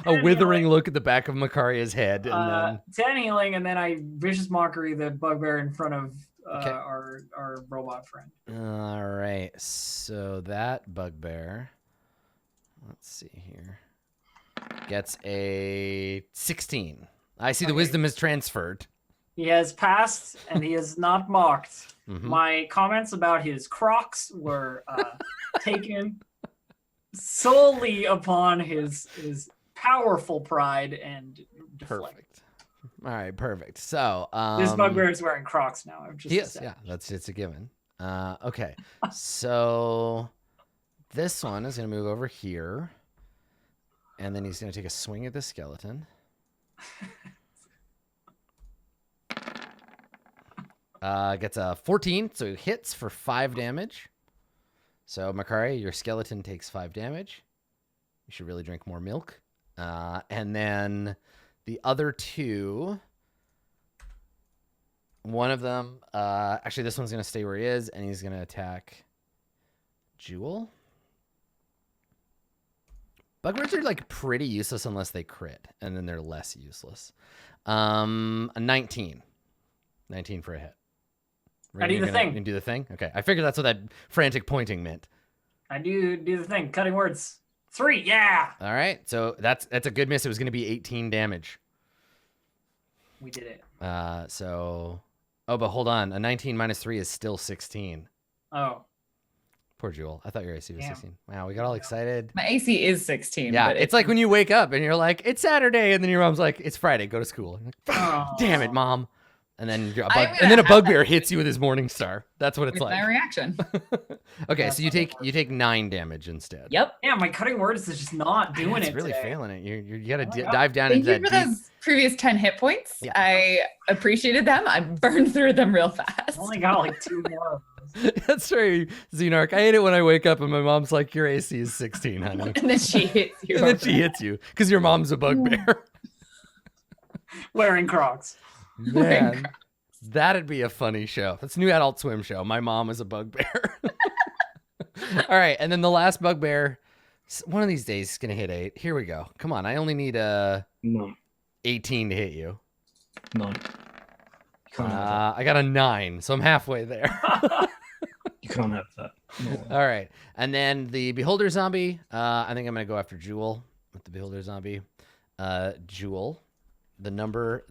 A withering look at the back of Makaria's head, and then 10 healing, and then I vicious mockery the bugbear in front of Okay. our robot friend. all right. So that bugbear, let's see here, gets a 16. I see the Okay. wisdom is transferred. He has passed, and he is not mocked. Mhm. My comments about his Crocs were taken solely upon his powerful pride and deflect. Perfect. All right, perfect. So This bugbear is wearing Crocs now. I've just yes, said. yeah, it's a given. Okay, so this one is going to move over here, and then he's going to take a swing at the skeleton. Gets a 14, so he hits for 5 damage. So Makari, your skeleton takes 5 damage. You should really drink more milk. And then the other two, one of them, actually this one's going to stay where he is, and he's going to attack Jewel. Bugbears are like pretty useless unless they crit, and then they're less useless. A 19. 19 for a hit. I do the thing. You do the thing? Okay. I figured that's what that frantic pointing meant. I do the thing. Cutting words. 3. Yeah. All right. So that's a good miss. It was going to be 18 damage. We did it. Oh, but hold on. A 19 minus 3 is still 16. Oh. Poor Jewel. I thought your AC was Damn. 16. Wow, we got all excited. My AC is 16. Yeah, but it's like when you wake up and you're like, it's Saturday, and then your mom's like, it's Friday, go to school. And you're like, Oh. damn it, Mom. And then I'm gonna and then a have bugbear hits you with his morning star. That's what it's with my like. reaction. Okay, That's so you not take 9 damage instead. Yep. Yeah, my cutting words is just not doing It's it really today. failing it. You got to Oh my God. dive down Thank into you that for deep. those previous 10 hit points. Yeah. I appreciated them. I burned through them real fast. I only got like 2 more of those. That's right, Xenarch. I hate it when I wake up and my mom's like, your AC is 16, honey. And then she hits you. And then she hits you because your mom's a bugbear. Wearing Crocs. Man, that'd be a funny show. That's a new Adult Swim show. My mom is a bugbear. All right, and then the last bugbear, one of these days is going to hit 8. Here we go. Come on, I only need a No. 18 to hit you. No. You can't have that. I got a 9, so I'm halfway there. You can't have that. No. All right, and then the Beholder Zombie, I think I'm going to go after Jewel with the Beholder Zombie. Jewel, the number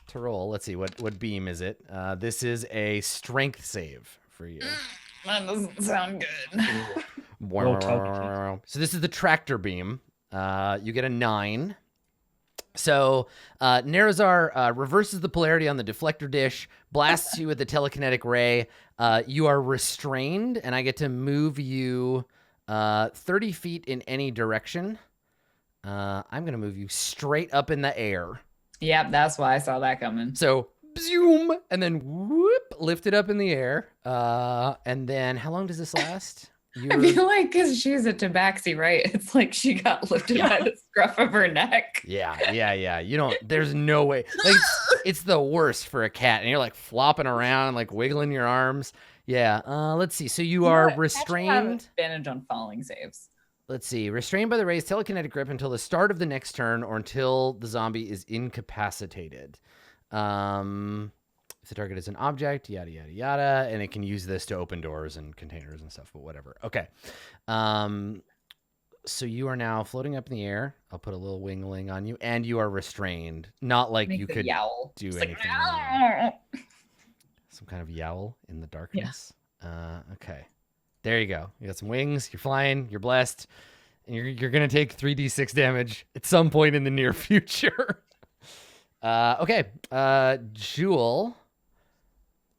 to roll. Let's see, what beam is it? This is a strength save for you. That doesn't sound good. Roll target. So this is the tractor beam. You get a 9. So Nerazar reverses the polarity on the deflector dish, blasts you with the telekinetic ray. You are restrained, and I get to move you 30 feet in any direction. I'm going to move you straight up in the air. Yep, that's why I saw that coming. So, zoom, and then whoop, lift it up in the air. And then, how long does this last? I feel like because she's a tabaxi, right? It's like she got lifted by the scruff of her neck. Yeah. You don't, there's no way. Like, it's the worst for a cat. And you're like flopping around, like wiggling your arms. Yeah. Let's see. So you are restrained. Advantage on falling saves. Let's see. Restrained by the ray's telekinetic grip until the start of the next turn or until the zombie is incapacitated. If the target is an object, yada, yada, yada. And it can use this to open doors and containers and stuff, but whatever. Okay. So you are now floating up in the air. I'll put a little wingling on you. And you are restrained. Not like Makes you a could yowl. do It's anything. Like, Some kind of yowl in the darkness. Okay. There you go. You got some wings. You're flying. You're blessed. And you're going to take 3d6 damage at some point in the near future. Okay. Jewel,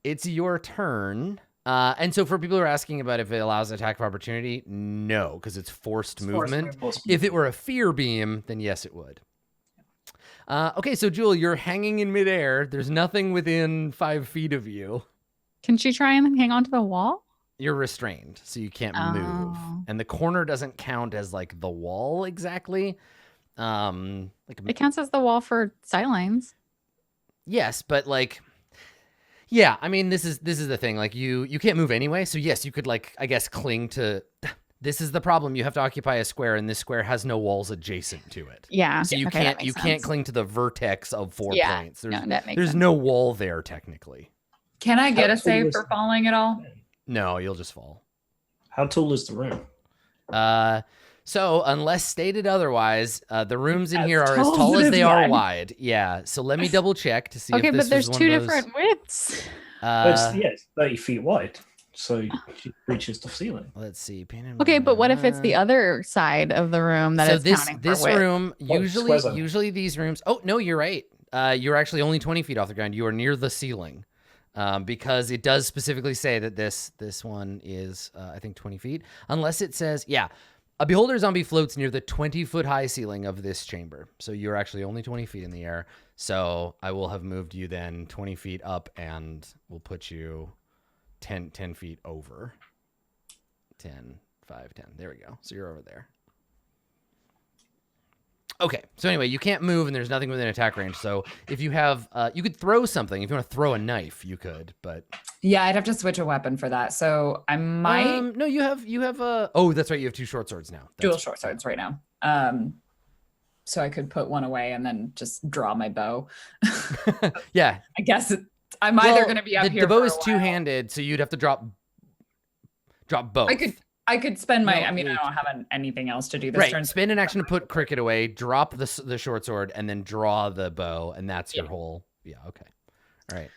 it's your turn. And so for people who are asking about if it allows attack of opportunity, no, because it's forced movement. If it were a fear beam, then yes, it would. Okay, so Jewel, you're hanging in midair. There's nothing within 5 feet of you. Can she try and hang on to the wall? You're restrained, so you can't move. Oh. And the corner doesn't count as like the wall exactly. It counts as the wall for sightlines. Yes, but like, yeah, I mean, this is the thing. Like, you can't move anyway. So yes, you could like, I guess, cling to. This is the problem. You have to occupy a square, and this square has no walls adjacent to it. Yeah. So you okay, can't cling to the vertex of 4 points. There's sense. no wall there technically. Can I get How a save tall for is- falling at all? No, you'll just fall. How tall is the room? So unless stated otherwise, the rooms in As here are as tall tall as as it they is are wide. wide. Yeah. So let me double check to see Okay, if this but there's was 2 one of those, different widths. It's 30 feet wide, so she reaches the ceiling. Let's see. Okay, but what if it's the other side of the room that So is this counting this for width? room Well, squares are- usually these rooms. Oh no, you're right. You're actually only 20 feet off the ground. You are near the ceiling, because it does specifically say that this one is I think 20 feet, unless it says a beholder zombie floats near the 20-foot high ceiling of this chamber. So you're actually only 20 feet in the air. So I will have moved you then 20 feet up, and we'll put you 10 feet over. 10, 5, 10. There we go. So you're over there. Okay, so anyway, you can't move, and there's nothing within attack range. So if you have, you could throw something. If you want to throw a knife, you could, but Yeah, I'd have to switch a weapon for that. So I might no, you have a. Oh, that's right. You have 2 short swords now. dual That's- short swords right now. So I could put one away and then just draw my bow. Yeah, I guess I'm either Well, going to be up the, here. The bow for is a while. two-handed, so you'd have to drop both. I could spend my. No, I mean, I you- don't have anything else to do this Right, turn. spend an action to put cricket away, drop the short sword, and then draw the bow, and that's your Yeah. whole. Yeah, okay, all right.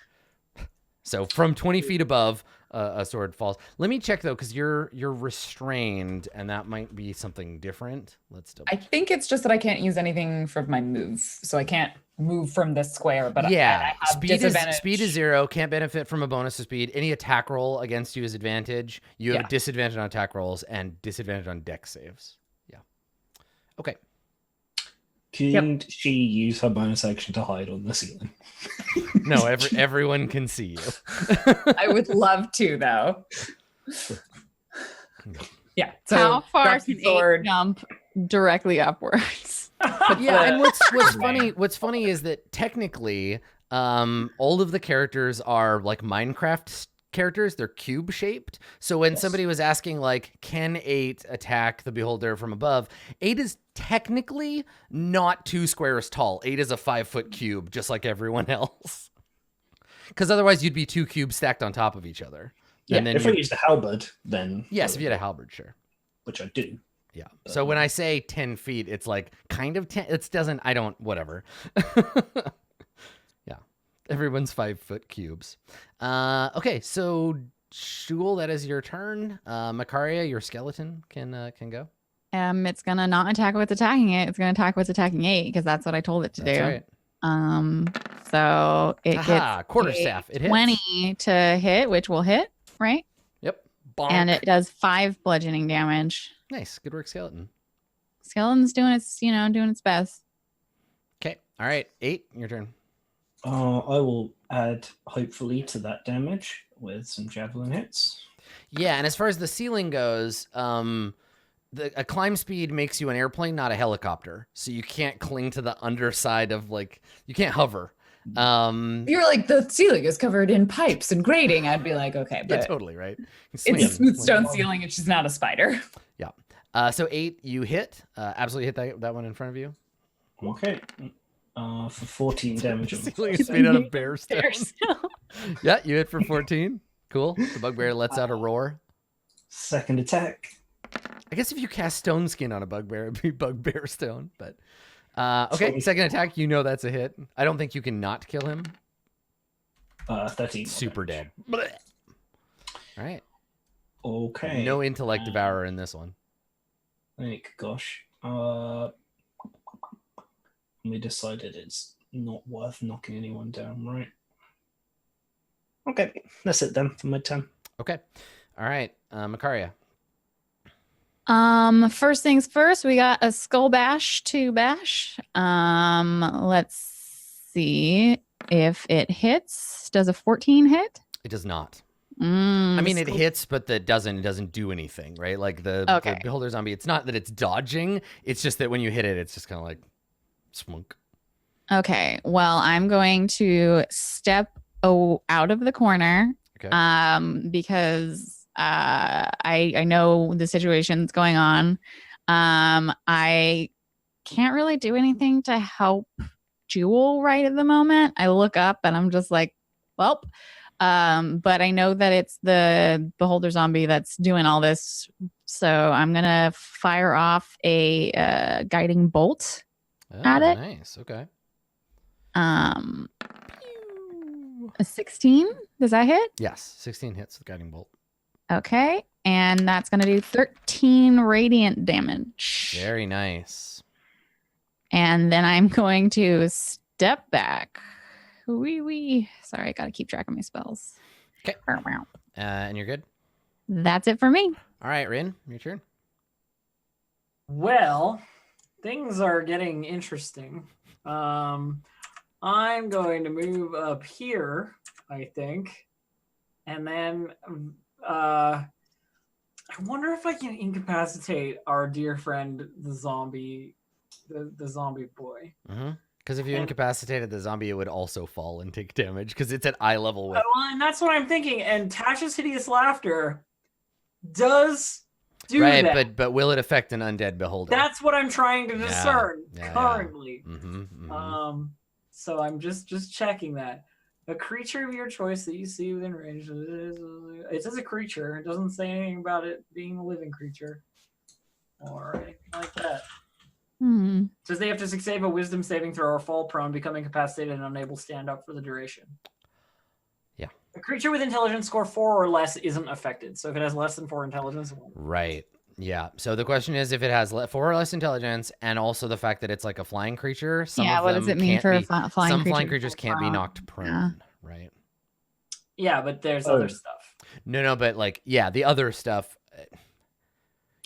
So from 20 feet above, a sword falls. Let me check though, because you're restrained, and that might be something different. Let's double. I think it's just that I can't use anything from my move, so I can't move from this square. But Yeah, I have disadvantage. speed is 0. Can't benefit from a bonus to speed. Any attack roll against you is advantage. You have Yeah. a disadvantage on attack rolls and disadvantage on dex saves. Yeah. Okay. Can she use her bonus action to hide on the ceiling? No, everyone can see you. I would love to, though. Yeah. So How far drop can the 8 sword. jump directly upwards? Yeah, and what's funny is that technically, all of the characters are like Minecraft characters. They're cube shaped. So when somebody was asking like, can 8 attack the beholder from above? 8 is technically not 2 squares tall. 8 is a 5-foot cube, just like everyone else. Because otherwise you'd be 2 cubes stacked on top of each other. Yeah, And then if I used a halberd, then yes, if you had a halberd, sure. which I do. Yeah. So when I say 10 feet, it's like kind of 10. It doesn't, I don't, whatever. Yeah. Everyone's 5-foot cubes. Okay. So Shul, that is your turn. Makaria, your skeleton can go. It's gonna not attack what's attacking it. It's gonna attack what's attacking 8 because that's what I told it to That's do. right. So it Aha, gets quarterstaff. It hits. 20 to hit, which will hit, right? Yep. Bonk. And it does 5 bludgeoning damage. Nice. Good work, skeleton. Skeleton's doing its best. Okay. All right. 8, your turn. I will add, hopefully, to that damage with some javelin hits. Yeah, and as far as the ceiling goes, a climb speed makes you an airplane, not a helicopter. So you can't cling to the underside of like you can't hover. You're like, the ceiling is covered in pipes and grating. I'd be like, okay, Yeah, but totally right. it's a smooth stone ceiling and she's not a spider. Yeah. So 8, you hit. Absolutely hit that one in front of you. Okay. For 14 damage. The on the ceiling first is made out of hit. bear stone. Yeah, you hit for 14. Cool. The bugbear lets out a roar. Second attack. I guess if you cast stone skin on a bugbear, it'd be bugbear stone. But okay, 20. second attack, you know that's a hit. I don't think you can not kill him. 13. more Super damage. dead. Blech. All right. Okay. No intellect devourer in this one. Thank gosh. We decided it's not worth knocking anyone down, right? Okay, that's it then for my turn. Okay. All right. Makaria. First things first, we got a skull bash to bash. Let's see if it hits. Does a 14 hit? It does not. I I mean, it hits, but it doesn't do anything, right? Like the beholder zombie, it's not that it's dodging. It's just that when you hit it, it's just kind of like smunk. Okay. Well, I'm going to step out of the corner. Okay. Because I know the situation's going on. I can't really do anything to help Jewel right at the moment. I look up and I'm just like, well, but I know that it's the beholder zombie that's doing all this. So I'm gonna fire off a guiding bolt at it. Nice. Okay. A 16. Does that hit? Yes, 16 hits with guiding bolt. Okay, and that's going to do 13 radiant damage. Very nice. And then I'm going to step back. Wee. Sorry, I got to keep track of my spells. Okay. And you're good? That's it for me. All right, Rin, your turn. Well, things are getting interesting. I'm going to move up here, I think. And then I wonder if I can incapacitate our dear friend, the zombie, the zombie boy. Because if you incapacitated the zombie, it would also fall and take damage because it's at eye level with. Well, and that's what I'm thinking. And Tasha's Hideous Laughter does do right, that. but will it affect an undead beholder? That's what I'm trying to discern currently. Yeah. So I'm just checking that. A creature of your choice that you see within range. It says a creature. It doesn't say anything about it being a living creature or anything like that. It says they have to save a wisdom saving throw or fall prone, become incapacitated, and unable to stand up for the duration. Yeah. A creature with intelligence score 4 or less isn't affected. So if it has less than 4 intelligence, it won't. Right. Yeah. So the question is if it has 4 or less intelligence and also the fact that it's like a flying creature. What does it mean for a flying creature? Some flying creatures can't be knocked prone, right? Yeah, but there's other stuff. No, but like, yeah, the other stuff.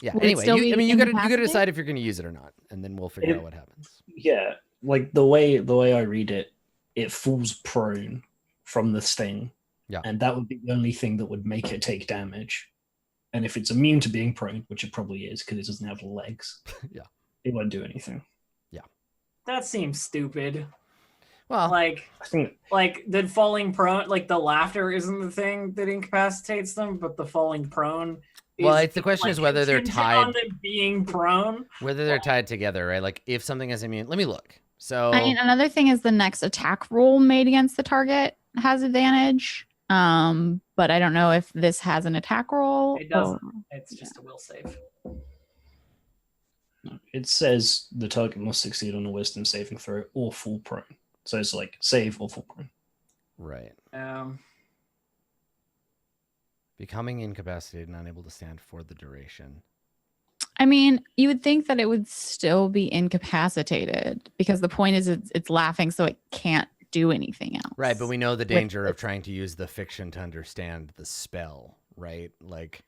Yeah. Would anyway, you gotta decide if you're gonna use it or not, and then we'll figure out what happens. Yeah, like the way I read it, it falls prone from the sting. Yeah. And that would be the only thing that would make it take damage. And if it's immune to being prone, which it probably is because it doesn't have legs, yeah, it won't do anything. Yeah. That seems stupid. Well, I think the falling prone, like the laughter isn't the thing that incapacitates them, but the falling prone. The question is whether they're tied. On them being prone. Whether they're tied together, right? Like if something is immune. Let me look. So I mean, another thing is the next attack roll made against the target has advantage. But I don't know if this has an attack roll. It doesn't. It's just a will save. it says the target must succeed on a wisdom saving throw or fall prone. So it's like save or fall prone. Right. Becoming incapacitated and unable to stand for the duration. I mean, you would think that it would still be incapacitated because the point is it's laughing, so it can't do anything else. Right, but we know the danger of trying to use the fiction to understand the spell, right? Like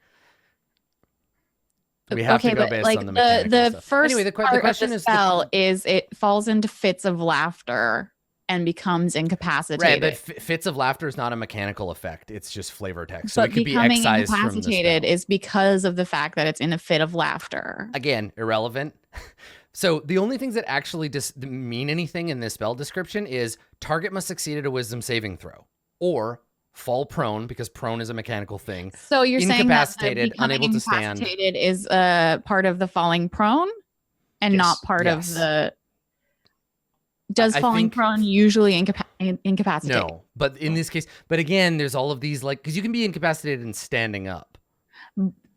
we have to go based on the mechanical the stuff. first Anyway, the part question of the is spell is it falls into fits of laughter and becomes incapacitated. Right, but fits of laughter is not a mechanical effect. It's just flavor text. So but it could be becoming excised from the incapacitated spell. is because of the fact that it's in a fit of laughter. Again, irrelevant. So the only things that actually mean anything in this spell description is target must succeed at a wisdom saving throw or fall prone, because prone is a mechanical thing. So you're saying that incapacitated, unable to stand. Incapacitated is part of the falling prone and not part of the... Does falling prone usually incapacitate? No, but in this case, but again, there's all of these, like, because you can be incapacitated and standing up.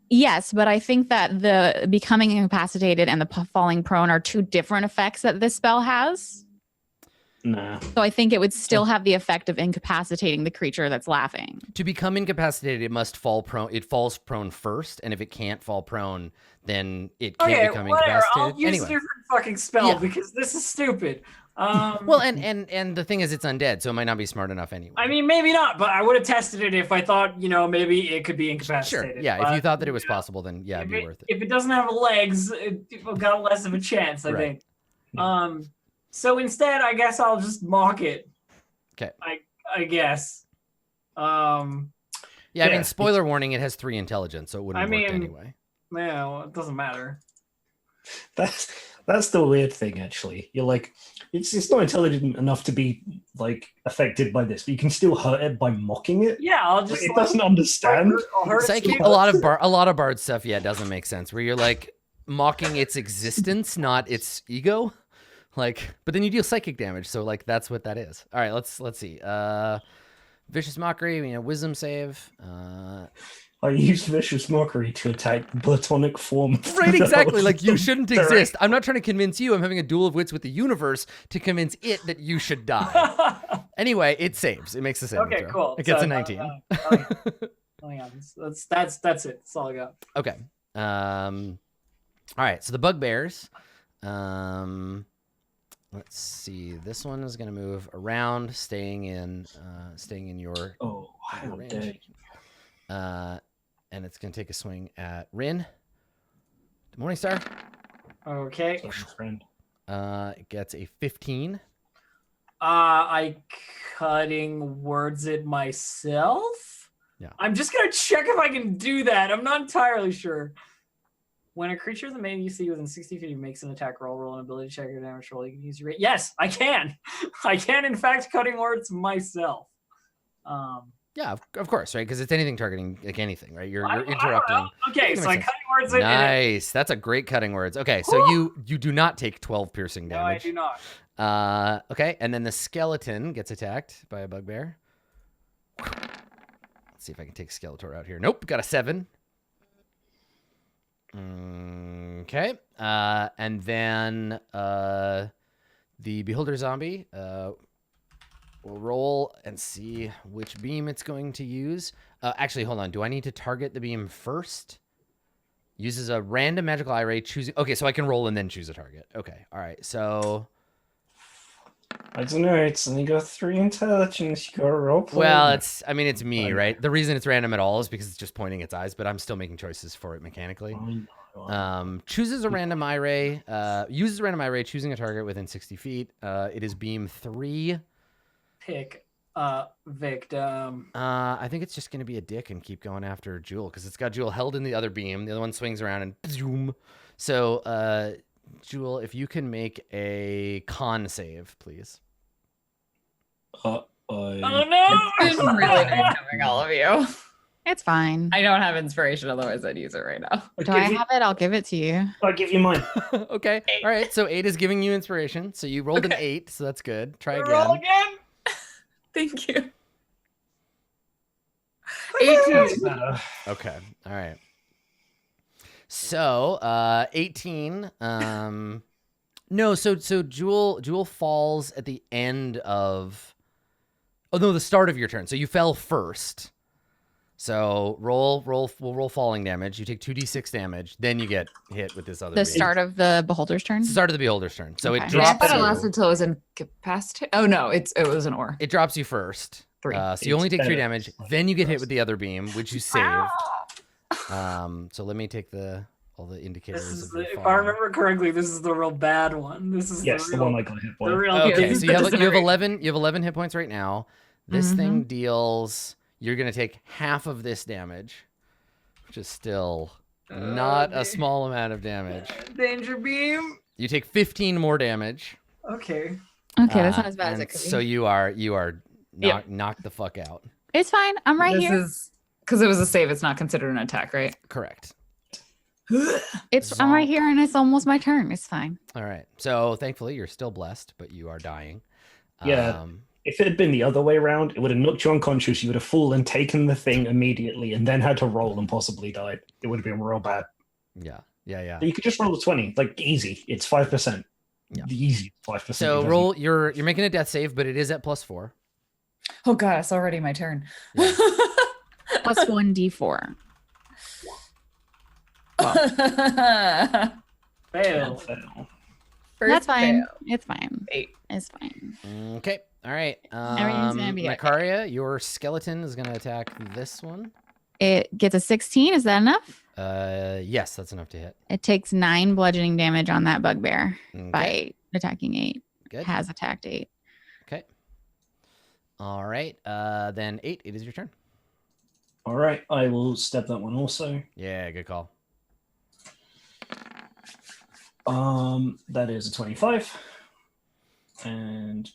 Yes, but I think that the becoming incapacitated and the falling prone are two different effects that this spell has. Nah. So I think it would still have the effect of incapacitating the creature that's laughing. To become incapacitated, it must fall prone. It falls prone first, and if it can't fall prone, then it can't become incapacitated. I'll use a different fucking spell because this is stupid. Well, and the thing is, it's undead, so it might not be smart enough anyway. I mean, maybe not, but I would have tested it if I thought, maybe it could be incapacitated. Sure. Yeah. But, if you thought that it was possible, then yeah, it'd be worth it. If it doesn't have legs, it got less of a chance, I think. So instead, I guess I'll just mock it. Okay. I guess. Yeah. I mean, spoiler warning: it has 3 intelligence, so it wouldn't work anyway. Yeah, well, it doesn't matter. That's the weird thing, actually. You're like, it's not intelligent enough to be like affected by this, but you can still hurt it by mocking it. Yeah, I'll just. It doesn't understand. I'll hurt Psychic, a lot of bard stuff. Yeah, doesn't make sense. Where you're like mocking its existence, not its ego. Like, but then you deal psychic damage, so like that's what that is. All right, let's see. Vicious mockery, wisdom save. I use vicious mockery to attack the platonic form. Right, exactly. Like, you shouldn't exist. I'm not trying to convince you. I'm having a duel of wits with the universe to convince it that you should die. Anyway, it saves. It makes a save. Okay, cool. It gets a 19. Hang on. That's it. That's all I got. Okay. All right. So the bugbears. Let's see. This one is going to move around, staying in your range. And it's going to take a swing at Rin. The Morningstar. Okay. Friend. It gets a 15. I cutting words it myself? Yeah. I'm just going to check if I can do that. I'm not entirely sure. When a creature that you see within 60 feet makes an attack roll an ability check or damage roll, you can use your rate. Yes, I can. I can, in fact, cutting words myself. Yeah, of course, right? Because it's anything targeting, like anything, right? You're interrupting. Okay, so I cutting words. Nice. That's a great cutting words. Okay, so you do not take 12 piercing damage. No, I do not. Okay, and then the skeleton gets attacked by a bugbear. Let's see if I can take Skeletor out here. Nope, got a 7. Okay, and then the Beholder zombie will roll and see which beam it's going to use. Actually, hold on. Do I need to target the beam first? Uses a random magical eye ray choosing. Okay, so I can roll and then choose a target. Okay, all right. So I don't know. It's only got 3 intelligence. You got to roll. Well, it's me, right? The reason it's random at all is because it's just pointing its eyes, but I'm still making choices for it mechanically. Chooses a random eye ray. Uses a random eye ray, choosing a target within 60 feet. It is beam 3. Pick victim. I think it's just going to be a dick and keep going after Jewel because it's got Jewel held in the other beam. The other one swings around and zoom. So, Jewel, if you can make a con save, please. Oh no! It's been really nice having all of you. It's fine. I don't have inspiration, otherwise I'd use it right now. Do I have it? I'll give it to you. I'll give you mine. Okay. 8. All right. So 8 is giving you inspiration. So you rolled an 8, so that's good. Try again. Roll again. Thank you. 18. Okay. All right. So 18. No. So Jewel falls at the end of. Oh no, the start of your turn. So you fell first. So we'll roll falling damage. You take 2d6 damage. Then you get hit with this other. The start of the Beholder's turn? It's the start of the Beholder's turn. So Okay. it Yeah, I drops thought it you. lasted until I was incapacitated. Oh no, it was an ore. It drops you first. 3. So you only take 3 damage. Then you get hit with the other beam, which you saved. So let me take all the indicators. If I remember correctly, this is the real bad one. This is the one I got hit by. the real. Okay, good. so you have 11. You have 11 hit points right now. This thing deals. You're gonna take half of this damage, which is still not a small amount of damage. Danger beam. You take 15 more damage. Okay. Okay, that's not as bad as and it could be. So you are knocked the fuck out. It's fine. I'm right This here. is because it was a save. It's not considered an attack, right? Correct. I'm right here, and it's almost my turn. It's fine. All right. So thankfully you're still blessed, but you are dying. Yeah. If it had been the other way around, it would have knocked you unconscious. You would have fallen, taken the thing immediately, and then had to roll and possibly died. It would have been real bad. Yeah. But you could just roll a 20, like easy. It's 5%. Yeah. The easy 5%. So roll. You're making a death save, but it is at +4. Oh god, it's already my turn. Yeah. Plus 1d4. Fail. First That's fine. fail. It's fine. 8. It's fine. Okay. All right. Everything's gonna be okay. Macaria, your skeleton is going to attack this one. It gets a 16. Is that enough? Yes, that's enough to hit. It takes 9 bludgeoning damage on that bugbear Okay. by attacking 8. Good. Has attacked 8. Okay. All right. Then 8, it is your turn. All right, I will step that one also. Yeah, good call. That is a 25 and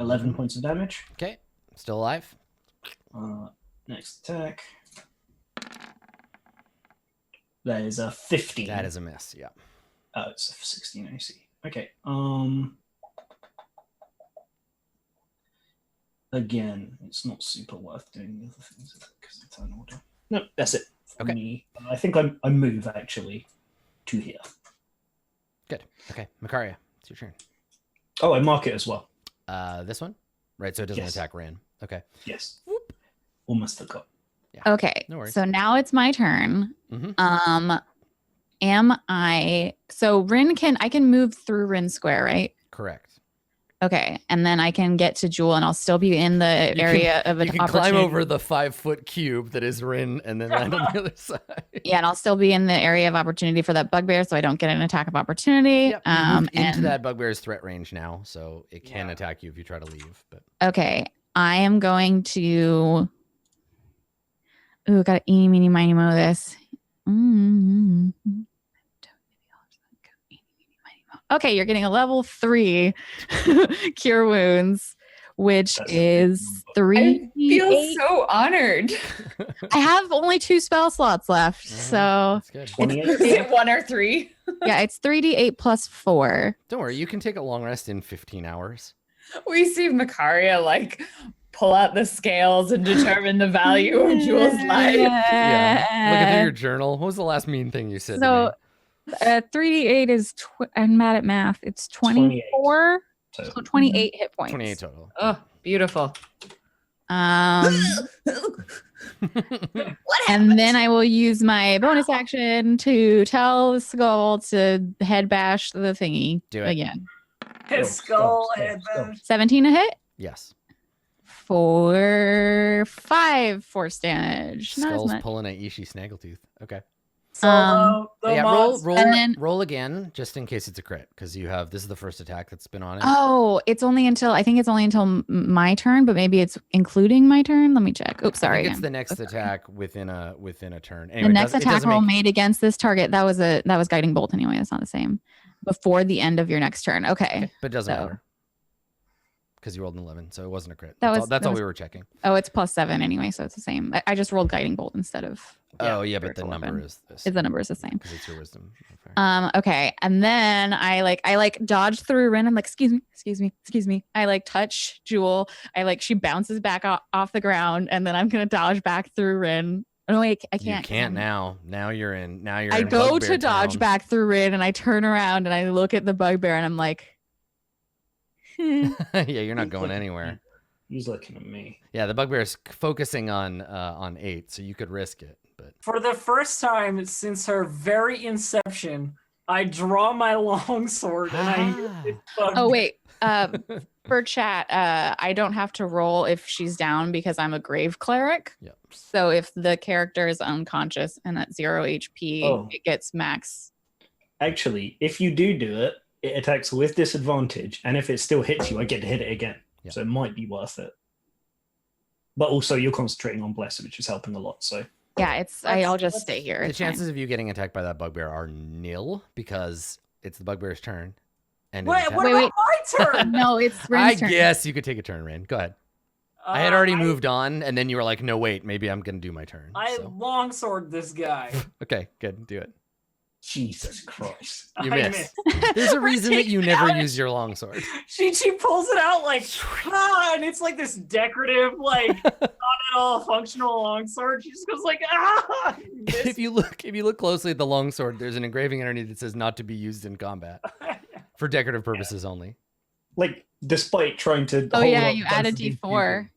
11 points of damage. Okay. Still alive. Next attack. That is a 15. That is a miss. Yeah. Oh, it's a 16 AC. Okay. Again, it's not super worth doing the other things because it's turn order. No, that's it for Okay. me. I think I move actually to here. Good. Okay. Macaria, it's your turn. Oh, I mark it as well. This one? Right, so it doesn't Yes. attack Ran. Okay. Yes. Almost forgot. Okay. No worries. So now it's my turn. Mm-hmm. So I can move through Rin Square, right? Correct. Okay. And then I can get to Jewel and I'll still be in the area of an You can opportunity. climb over the 5-foot cube that is Rin and then land on the other side. Yeah, and I'll still be in the area of opportunity for that bugbear, so I don't get an attack of opportunity. Yep. You moved into And that bugbear's threat range now, so it can Yeah. attack you if you try to leave. But okay, I am going to. Ooh, gotta eeny, meeny, miny, mo this. Okay, you're getting a level 3 cure wounds, which That's a big is number. 3. I feel so honored. I have only 2 spell slots left, so that's good. 28. Is it 1 or 3? yeah, it's 3d8 plus 4. Don't worry, you can take a long rest in 15 hours. We see Macaria like pull out the scales and determine the value of Jewel's life. Yeah. Look at your journal. What was the last mean thing you said So, to 3d8 is. I'm mad at math. It's 24. So, So 28 hit me? points. 28 total. Oh, beautiful. And then I will use my bonus action to tell the skull to head bash the thingy Do it. again. His skull headband. 17 a hit Yes. for 5 force damage. Not as Skull's much. pulling at Ishi Snaggletooth. Okay. So the Yeah, monster. And then- roll again, just in case it's a crit, because this is the first attack that's been on it. Oh, I think it's only until my turn, but maybe it's including my turn. Let me check. Oops, I sorry. think it's again. the next attack within a turn. Anyway, The it next doesn't- it attack doesn't roll make- made against this target, that was guiding bolt anyway. That's not the same. Before the end of your next turn. Okay. Okay, but it doesn't So- matter because you rolled an 11, so it wasn't a crit. That That's was- all we were checking. Oh, it's +7 anyway, so it's the same. I just rolled guiding bolt instead of. Oh yeah, but the spiritual number weapon. is this The number is the same. because it's your wisdom. Okay. Okay, and then I dodge through Rin. I'm like, excuse me. I touch Jewel. she bounces back off the ground, and then I'm gonna dodge back through Rin. Oh wait, I can't. You can't now. Now you're in. Now you're. I in go Bugbear to dodge Town. back through Rin, and I turn around and I look at the bugbear, and I'm like, Yeah, you're not going anywhere. he's looking at me. Yeah, the bugbear is focusing on 8, so you could risk it, but For the first time since her very inception, I draw my longsword and I hit this bug. oh wait. For chat, I don't have to roll if she's down because I'm a grave cleric. Yep. So if the character is unconscious and at 0 HP, Oh. it gets max. Actually, if you do it, it attacks with disadvantage, and if it still hits you, I get to hit it again. Yeah. So it might be worth it. But also, you're concentrating on Bless, which is helping a lot. So Yeah, I'll just stay here. the It's fine. chances of you getting attacked by that bugbear are nil because it's the bugbear's turn. And it Wait, attack- what Wait, about my turn? No, it's I Rin's turn. guess you could take a turn, Rain. Go ahead. I had already moved on, and then you were like, "No, wait, maybe I'm gonna do my turn." I So. longsword this guy. Okay, good, do it. Jesus Christ. You I missed. There's a reason that you never use your longsword. She pulls it out like and it's like this decorative, like not at all functional longsword. She just goes like If you look closely at the longsword, there's an engraving underneath that says "Not to be used in combat," for decorative purposes only. Like, despite trying to. Oh hold yeah, up you add a both of these D4.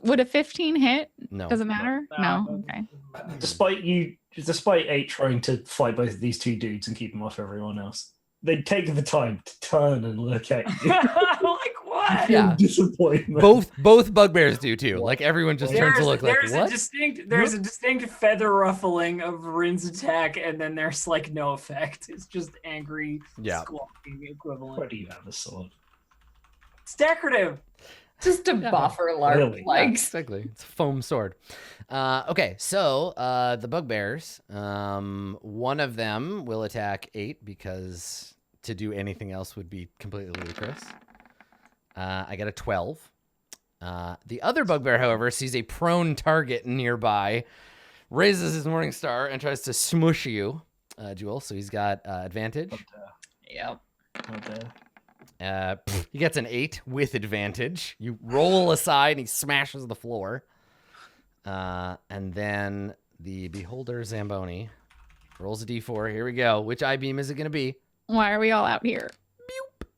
Would a 15 hit? No. Does it matter? No. No. Okay. people, Despite 8 trying to fight both of these two dudes and keep them off everyone else. They take the time to turn and look at you. Like what? Yeah. In disappointment. Both bugbears do too. Like everyone just turns to look like what? There's a distinct feather ruffling of Rin's attack, and then there's like no effect. It's just angry, squawking equivalent. Where do you have a sword? It's decorative. Just a buffer lark Really? legs. Exactly. It's a foam sword. Okay, so the bugbears, one of them will attack 8 because to do anything else would be completely ludicrous. I got a 12. The other bugbear, however, sees a prone target nearby, raises his morning star, and tries to smush you, Jewel. So he's got advantage. Yep. He gets an 8 with advantage. You roll aside, and he smashes the floor. And then the beholder Zamboni rolls a d4. Here we go. Which I-beam is it going to be? Why are we all out here?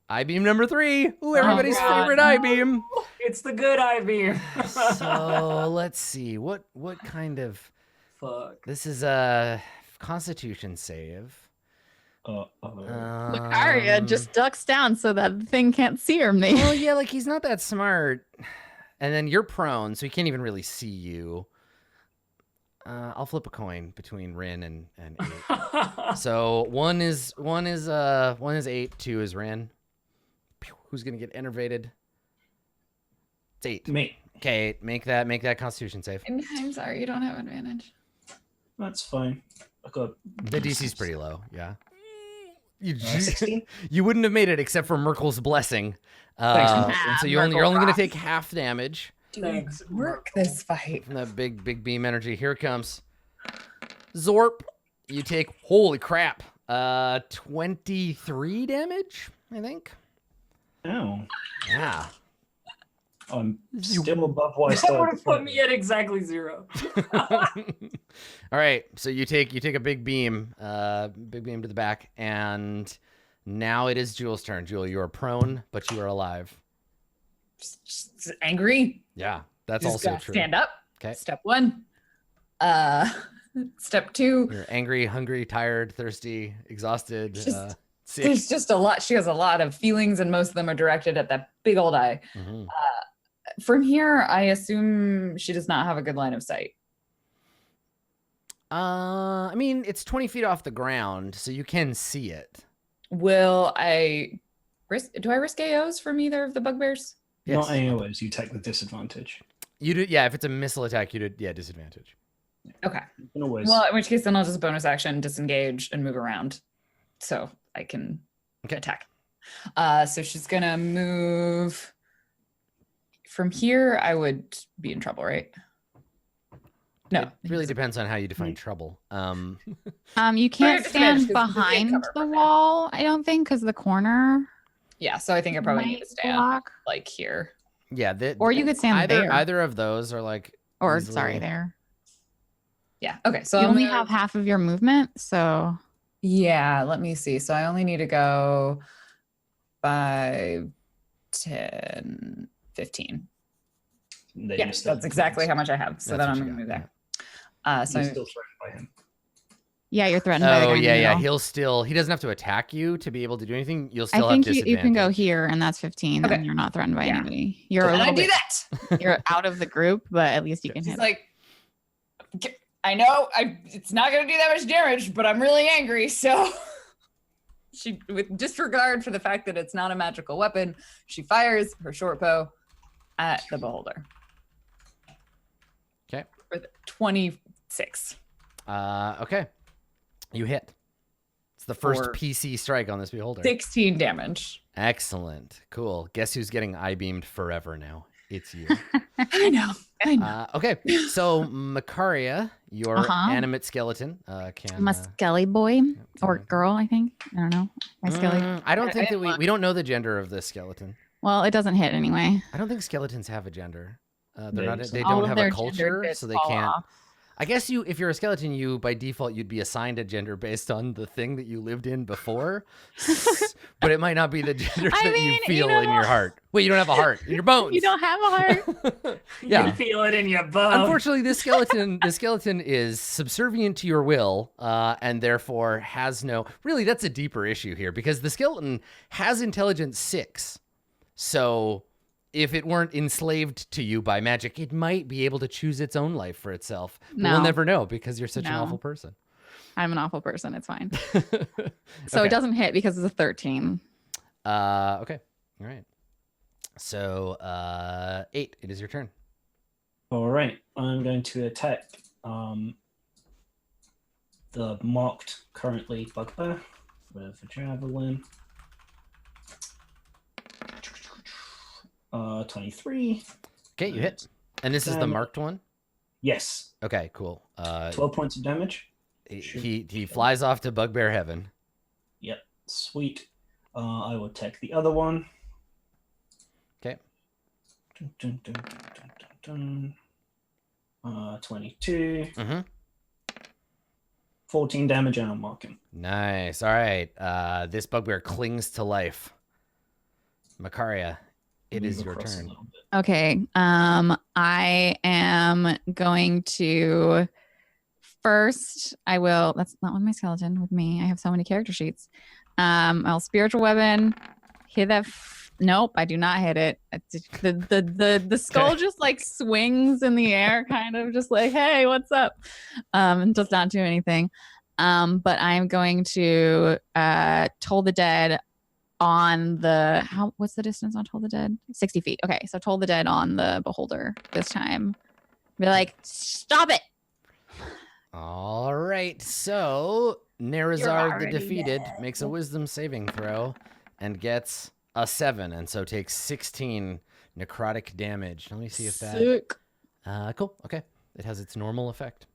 I-beam number 3. Ooh, everybody's favorite I-beam. It's the good I-beam. So let's see. What kind of... Fuck. This is a Constitution save. Macaria just ducks down so that the thing can't see me. Well, yeah, like he's not that smart. And then you're prone, so he can't even really see you. I'll flip a coin between Rin and 8. So one is 8, 2 is Rin. Who's gonna get enervated? It's 8. Me. Okay, make that Constitution save. I'm sorry, you don't have advantage. That's fine. I got The DC's pretty low. Yeah. You 16. you wouldn't have made it except for Merkel's blessing. Thanks, And so you're only going to take half damage Thanks. Work this fight. from that big beam energy. Here it comes. Zorp. You take, holy crap, 23 damage, I think. Oh. Yeah. I'm still above why I That would started. have put me at exactly 0. All right, so you take a big beam to the back, and now it is Jewel's turn. Jewel, you are prone, but you are alive. Just angry. Yeah, that's Just also gotta true. stand up. Okay. Step 1. Step 2. You're angry, hungry, tired, thirsty, exhausted, Just- sick. There's just a lot. She has a lot of feelings, and most of them are directed at that big old eye. Mhm. From here, I assume she does not have a good line of sight. I mean, it's 20 feet off the ground, so you can see it. Will I risk? Do I risk AOs from either of the bugbears? Not AOs, you take the disadvantage. You do, yeah. If it's a missile attack, you do, yeah, disadvantage. Okay. You can always. Well, in which case, then I'll just bonus action, disengage, and move around, so I can attack. So she's gonna move. From here, I would be in trouble, right? No. It really depends on how you define trouble. You Sorry, can't disadvantage stand 'cause we can't behind cover the from it. wall, I don't think, because the corner Yeah, so I think I probably need might to stand block. like here. Yeah, Or you could stand there. Either of those are like Or, easily- sorry, there. Yeah. Okay. So You I'm only gonna- have half of your movement, so Yeah, let me see. So I only need to go 5, 10, 15. Then Yeah, you're still- that's exactly how much I have. So That's then what I'm you going to move got, there. So You're still threatened by him. yeah, you're threatened by the Oh guy in the yeah. middle. He doesn't have to attack you to be able to do anything. You'll I still have think disadvantage. you can go here, and that's 15, Okay. and you're not threatened by Yeah. anybody. You're a and I little do bit, that. you're out of the group, but at least you can She's hit. like, I know it's not going to do that much damage, but I'm really angry. So she, with disregard for the fact that it's not a magical weapon, she fires her short bow at the beholder. Okay. For the 26. Okay. You hit. It's the first For PC strike on this beholder. 16 damage. Excellent. Cool. Guess who's getting eye-beamed forever now? It's you. I know. Okay. So, Macaria, your Uh-huh. animate skeleton, can... I'm a skelly boy or fine. girl, I think. I don't know. My skelly. I don't think I that didn't we don't know the gender of this skeleton. Well, it doesn't hit anyway. I don't think skeletons have a gender. Yeah, They All don't of have their a gender culture, bits so they fall can't. off. I guess if you're a skeleton, you by default you'd be assigned a gender based on the thing that you lived in before, but it might not be the gender that you feel in your heart. Wait, you don't have a heart in your bones. You don't have a heart. Yeah. You feel it in your bones. Unfortunately, this skeleton is subservient to your will, and therefore has no. Really, that's a deeper issue here because the skeleton has intelligence 6, so. If it weren't enslaved to you by magic, it might be able to choose its own life for itself. But No. we'll never know because you're such an No. awful person. I'm an awful person. It's fine. So Okay. it doesn't hit because it's a 13. Okay. All right. So 8. It is your turn. All right, I'm going to attack the marked currently bugbear with a javelin. 23. Okay, you hit. And this is the marked one? Yes. Okay, cool. 12 points of damage. He flies off to Bugbear Heaven. Yep, sweet. I will take the other one. Okay. 22. Mm-hmm. 14 damage and I'm marking. Nice. All right. This bugbear clings to life. Makaria, it is your turn. Okay. I am going to first. That's not with my skeleton. With me, I have so many character sheets. I'll spiritual weapon. Hit that. Nope, I do not hit it. The skull just like swings in the air, kind of just like, hey, what's up? And does not do anything. But I'm going to Toll the Dead on the what's the distance on Toll the Dead? 60 feet. Okay, so Toll the Dead on the beholder this time. Be like, stop it. All right. So Nerazar the already defeated dead. makes a wisdom saving throw and gets a 7, and so takes 16 necrotic damage. Let me see if that. Sick. Cool. Okay, it has its normal effect.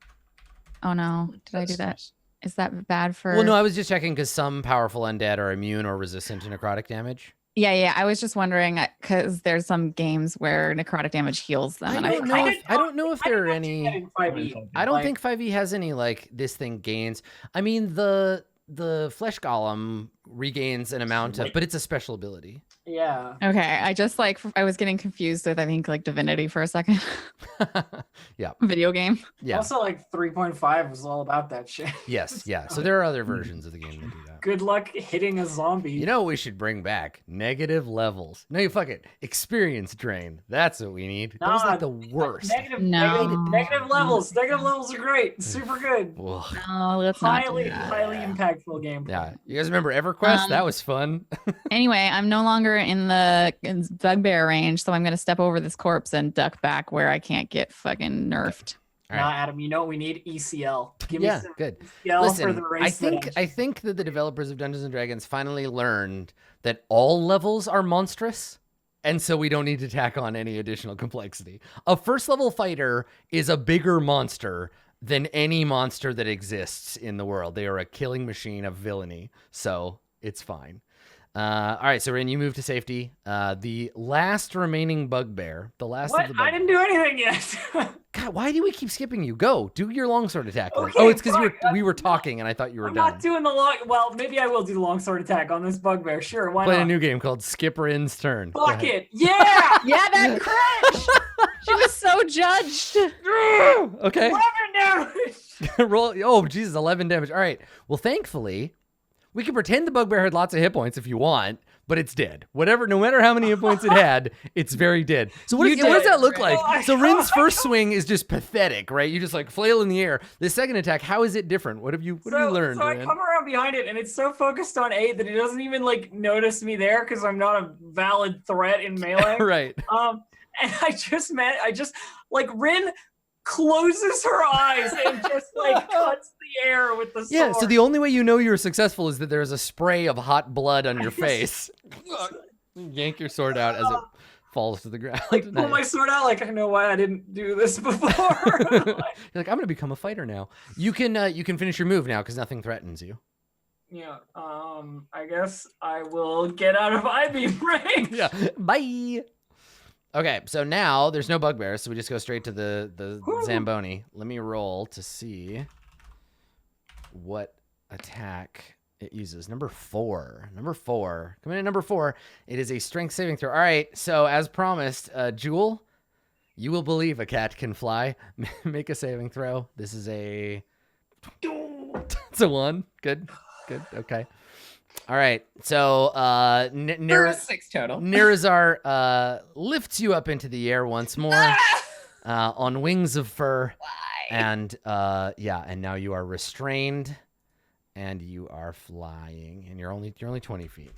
Oh no, did I do that? Is that bad for? Well, no, I was just checking because some powerful undead are immune or resistant to necrotic damage. Yeah. I was just wondering because there's some games where necrotic damage heals them. I don't know if there are any. in 5e. I don't Like, think 5e has any like this thing gains. I mean the flesh golem regains an amount of, but it's a special ability. Yeah. Okay, I was getting confused with I think like Divinity for a second. Yeah. Video game. Yeah. Also, like 3.5 was all about that shit. Yes. Yeah. So there are other versions of the game that do that. Good luck hitting a zombie. You know what we should bring back? Negative levels. No, you fuck it. Experience drain. That's what we need. That was like the worst. Negative levels. Negative levels are great. Super good. Ugh. No, let's not. do Highly that. impactful game. Yeah. You guys remember EverQuest? That Um, was fun. Anyway, I'm no longer in the bugbear range, so I'm gonna step over this corpse and duck back where I can't get fucking nerfed. All Nah, right. Adam, you know what we need? ECL. Give me Yeah, some good. ECL for Listen, the race. I think that the developers of Dungeons and Dragons finally learned that all levels are monstrous, and so we don't need to tack on any additional complexity. A first level fighter is a bigger monster than any monster that exists in the world. They are a killing machine of villainy, so it's fine. All right, so Rin, you move to safety. The last remaining bugbear, the last What? of the I didn't do anything yet. God, why do we keep skipping you? Go, do your longsword attack. Link. Okay, Oh, it's because fine. we were talking and I thought you were I'm done. not doing the long. Well, maybe I will do the longsword attack on this bugbear. Sure, why Playing not? a new game called Skip Rin's Turn. Go Fuck ahead. it. Yeah. Yeah, that cringe. She was so judged. Okay. 11 damage. Roll. Oh, Jesus, 11 damage. All right. Well, thankfully, we can pretend the bugbear had lots of hit points if you want, but it's dead. No matter how many hit points it had, it's very dead. So what does that look like? Oh, So Rin's first swing is just pathetic, right? You just like flail in the air. The second attack, how is it different? What have you learned, So I Rin? come around behind it, and it's so focused on 8 that it doesn't even like notice me there because I'm not a valid threat in melee. Right. And I just like Rin closes her eyes and just like cuts the air with the sword. Yeah, so the only way you know you're successful is that there's a spray of hot blood on your face. Yank your sword out as it falls to the ground. like pull my sword out. Like I know why I didn't do this before. You're like, I'm gonna become a fighter now. You can finish your move now because nothing threatens you. Yeah. I guess I will get out of I-beam range. Yeah. Bye. Okay, so now there's no bugbears, so we just go straight to the Woo. Zamboni. Let me roll to see what attack it uses. Number 4. Number 4. Coming in at number 4. It is a strength saving throw. All right, so as promised, Jewel, you will believe a cat can fly. Make a saving throw. This is a... It's a 1. Good. Good. Okay. All right. So There was 6 total. Nirazar lifts you up into the air once more on wings of fur. Why? And and now you are restrained and you are flying and you're only 20 feet.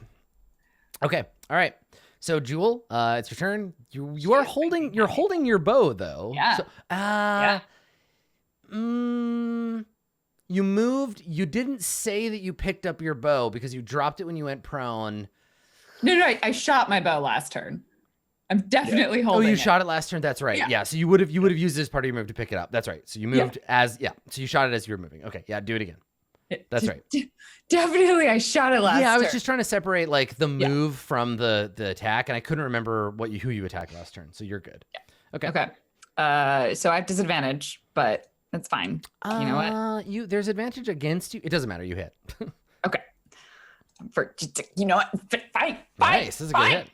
Okay. All right. So Jewel, it's your turn. You are holding your bow though. Yeah. So, Yeah. You moved. You didn't say that you picked up your bow because you dropped it when you went prone. No, I shot my bow last turn. I'm definitely Oh, holding you it. shot it last turn. That's right. Yeah. Yeah. So you would have used this part of your move to pick it up. That's right. So you moved So you shot it as you were moving. Okay. Yeah. Do it again. That's right. Definitely, I shot it last Yeah. I was turn. just trying to separate like the move from the attack, and I couldn't remember who you attacked last turn. So you're good. Okay. Okay. So I have disadvantage, but that's fine. You know what? There's advantage against you. It doesn't matter. You hit. Okay. You know what? Fine. Nice. This is a good hit.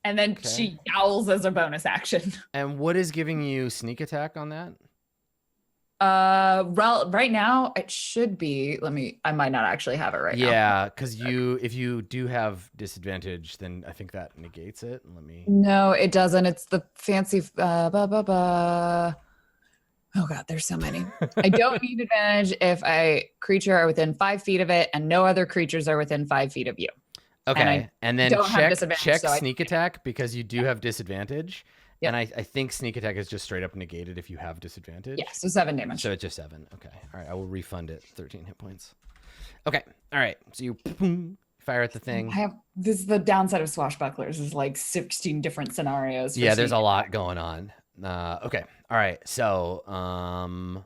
And then Okay. she yowls as a bonus action. And what is giving you sneak attack on that? Right now it should be. I might not actually have it right now. Yeah, because if you do have disadvantage, then I think that negates it. Let me. No, it doesn't. It's the fancy. Oh God, there's so many. I don't need advantage if a creature are within 5 feet of it, and no other creatures are within 5 feet of you. Okay, and then don't have check disadvantage, so I sneak attack because you do have disadvantage. Yep. And I think sneak attack is just straight up negated if you have disadvantage. Yeah, so 7 damage. So it's just 7. Okay. All right. I will refund it 13 hit points. Okay. All right. So you fire at the thing. This is the downside of swashbucklers is like 16 different scenarios. for Yeah, there's a sneak lot attack. going on. Okay. All right. So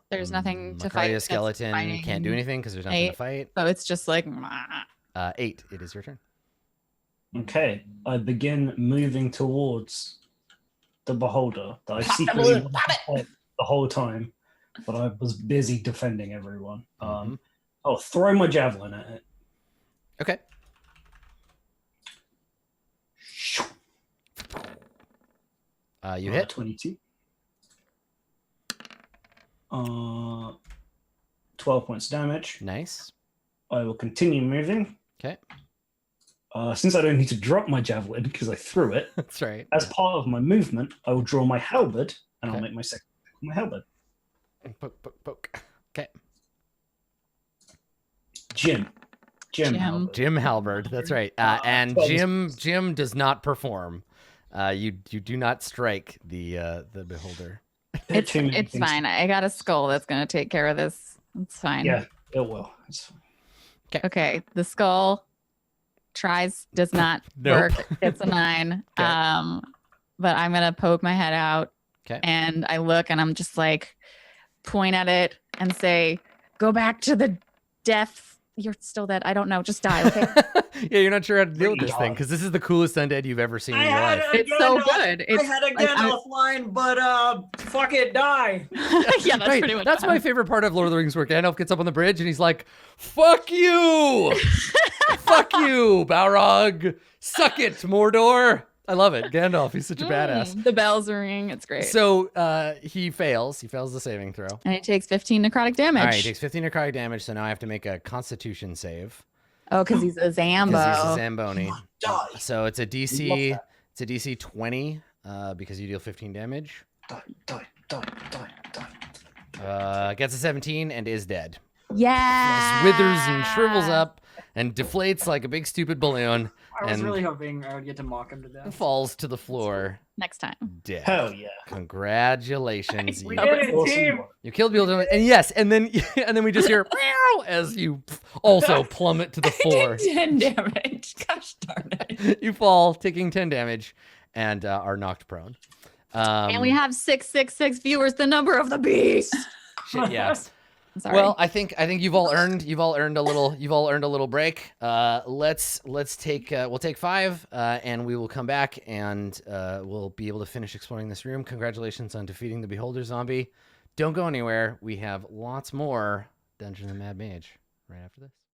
There's nothing to Macaria fight that's skeleton fighting. can't do anything because there's nothing to 8. fight. So it's just like 8. It is your turn. Okay, I begin moving towards the beholder that I secretly wanted to fight the whole time, but I was busy defending everyone. I'll throw my javelin at it. Okay. You hit. 22. 12 points damage. Nice. I will continue moving. Okay. Since I don't need to drop my javelin because I threw it, That's right. as part of my movement, I will draw my halberd and I'll Okay. make my second with my halberd. Poke, poke, poke. Okay. Jim halberd. Jim Halberd. That's right. And 12. Jim does not perform. You do not strike the beholder. it's Too many things. fine. I got a skull that's gonna take care of this. It's fine. Yeah, it will. It's fine. Okay. The skull does not Nope. work. It's a 9. Okay. But I'm gonna poke my head out. Okay. And I look and I'm just like point at it and say, "Go back to the death. You're still dead. I don't know. Just die." Okay. Yeah, you're not sure how to deal with Pretty this thing hard. because this is the coolest undead you've ever seen in your life. It's so good. I had a Gandalf line, but fuck it, die. Yeah, that's Right, pretty much. that's my favorite part of Lord of the Rings where Gandalf gets up on the bridge and he's like, "Fuck you, fuck you, Balrog, suck it, Mordor." I love it. Gandalf, he's such a badass. The bells ring. It's great. So he fails. He fails the saving throw. And it takes 15 necrotic damage. All right, he takes 15 necrotic damage. So now I have to make a Constitution save Oh, because he's a Zambo. because he's a Zamboni. Die. So it's a Love DC. that. It's a DC 20 because you deal 15 damage. Die. Gets a 17 and is dead. Yeah. Just withers and shrivels up and deflates like a big stupid balloon I was and really hoping I would get to mock him to death. falls to the floor Next time. dead. Hell yeah. Congratulations. We You, did it, Awesome team. work. you killed Beelzebub. And yes, and then we just hear meow as you also plummet to the floor. 10 damage. Gosh darn it. You fall, taking 10 damage, and are knocked prone. And we have 666 viewers, the number of the beast. Shit, yeah. Sorry. Well, I think you've all earned a little break. Let's take we'll take 5, and we will come back and we'll be able to finish exploring this room. Congratulations on defeating the Beholder zombie. Don't go anywhere. We have lots more Dungeons and Mad Mage right after this.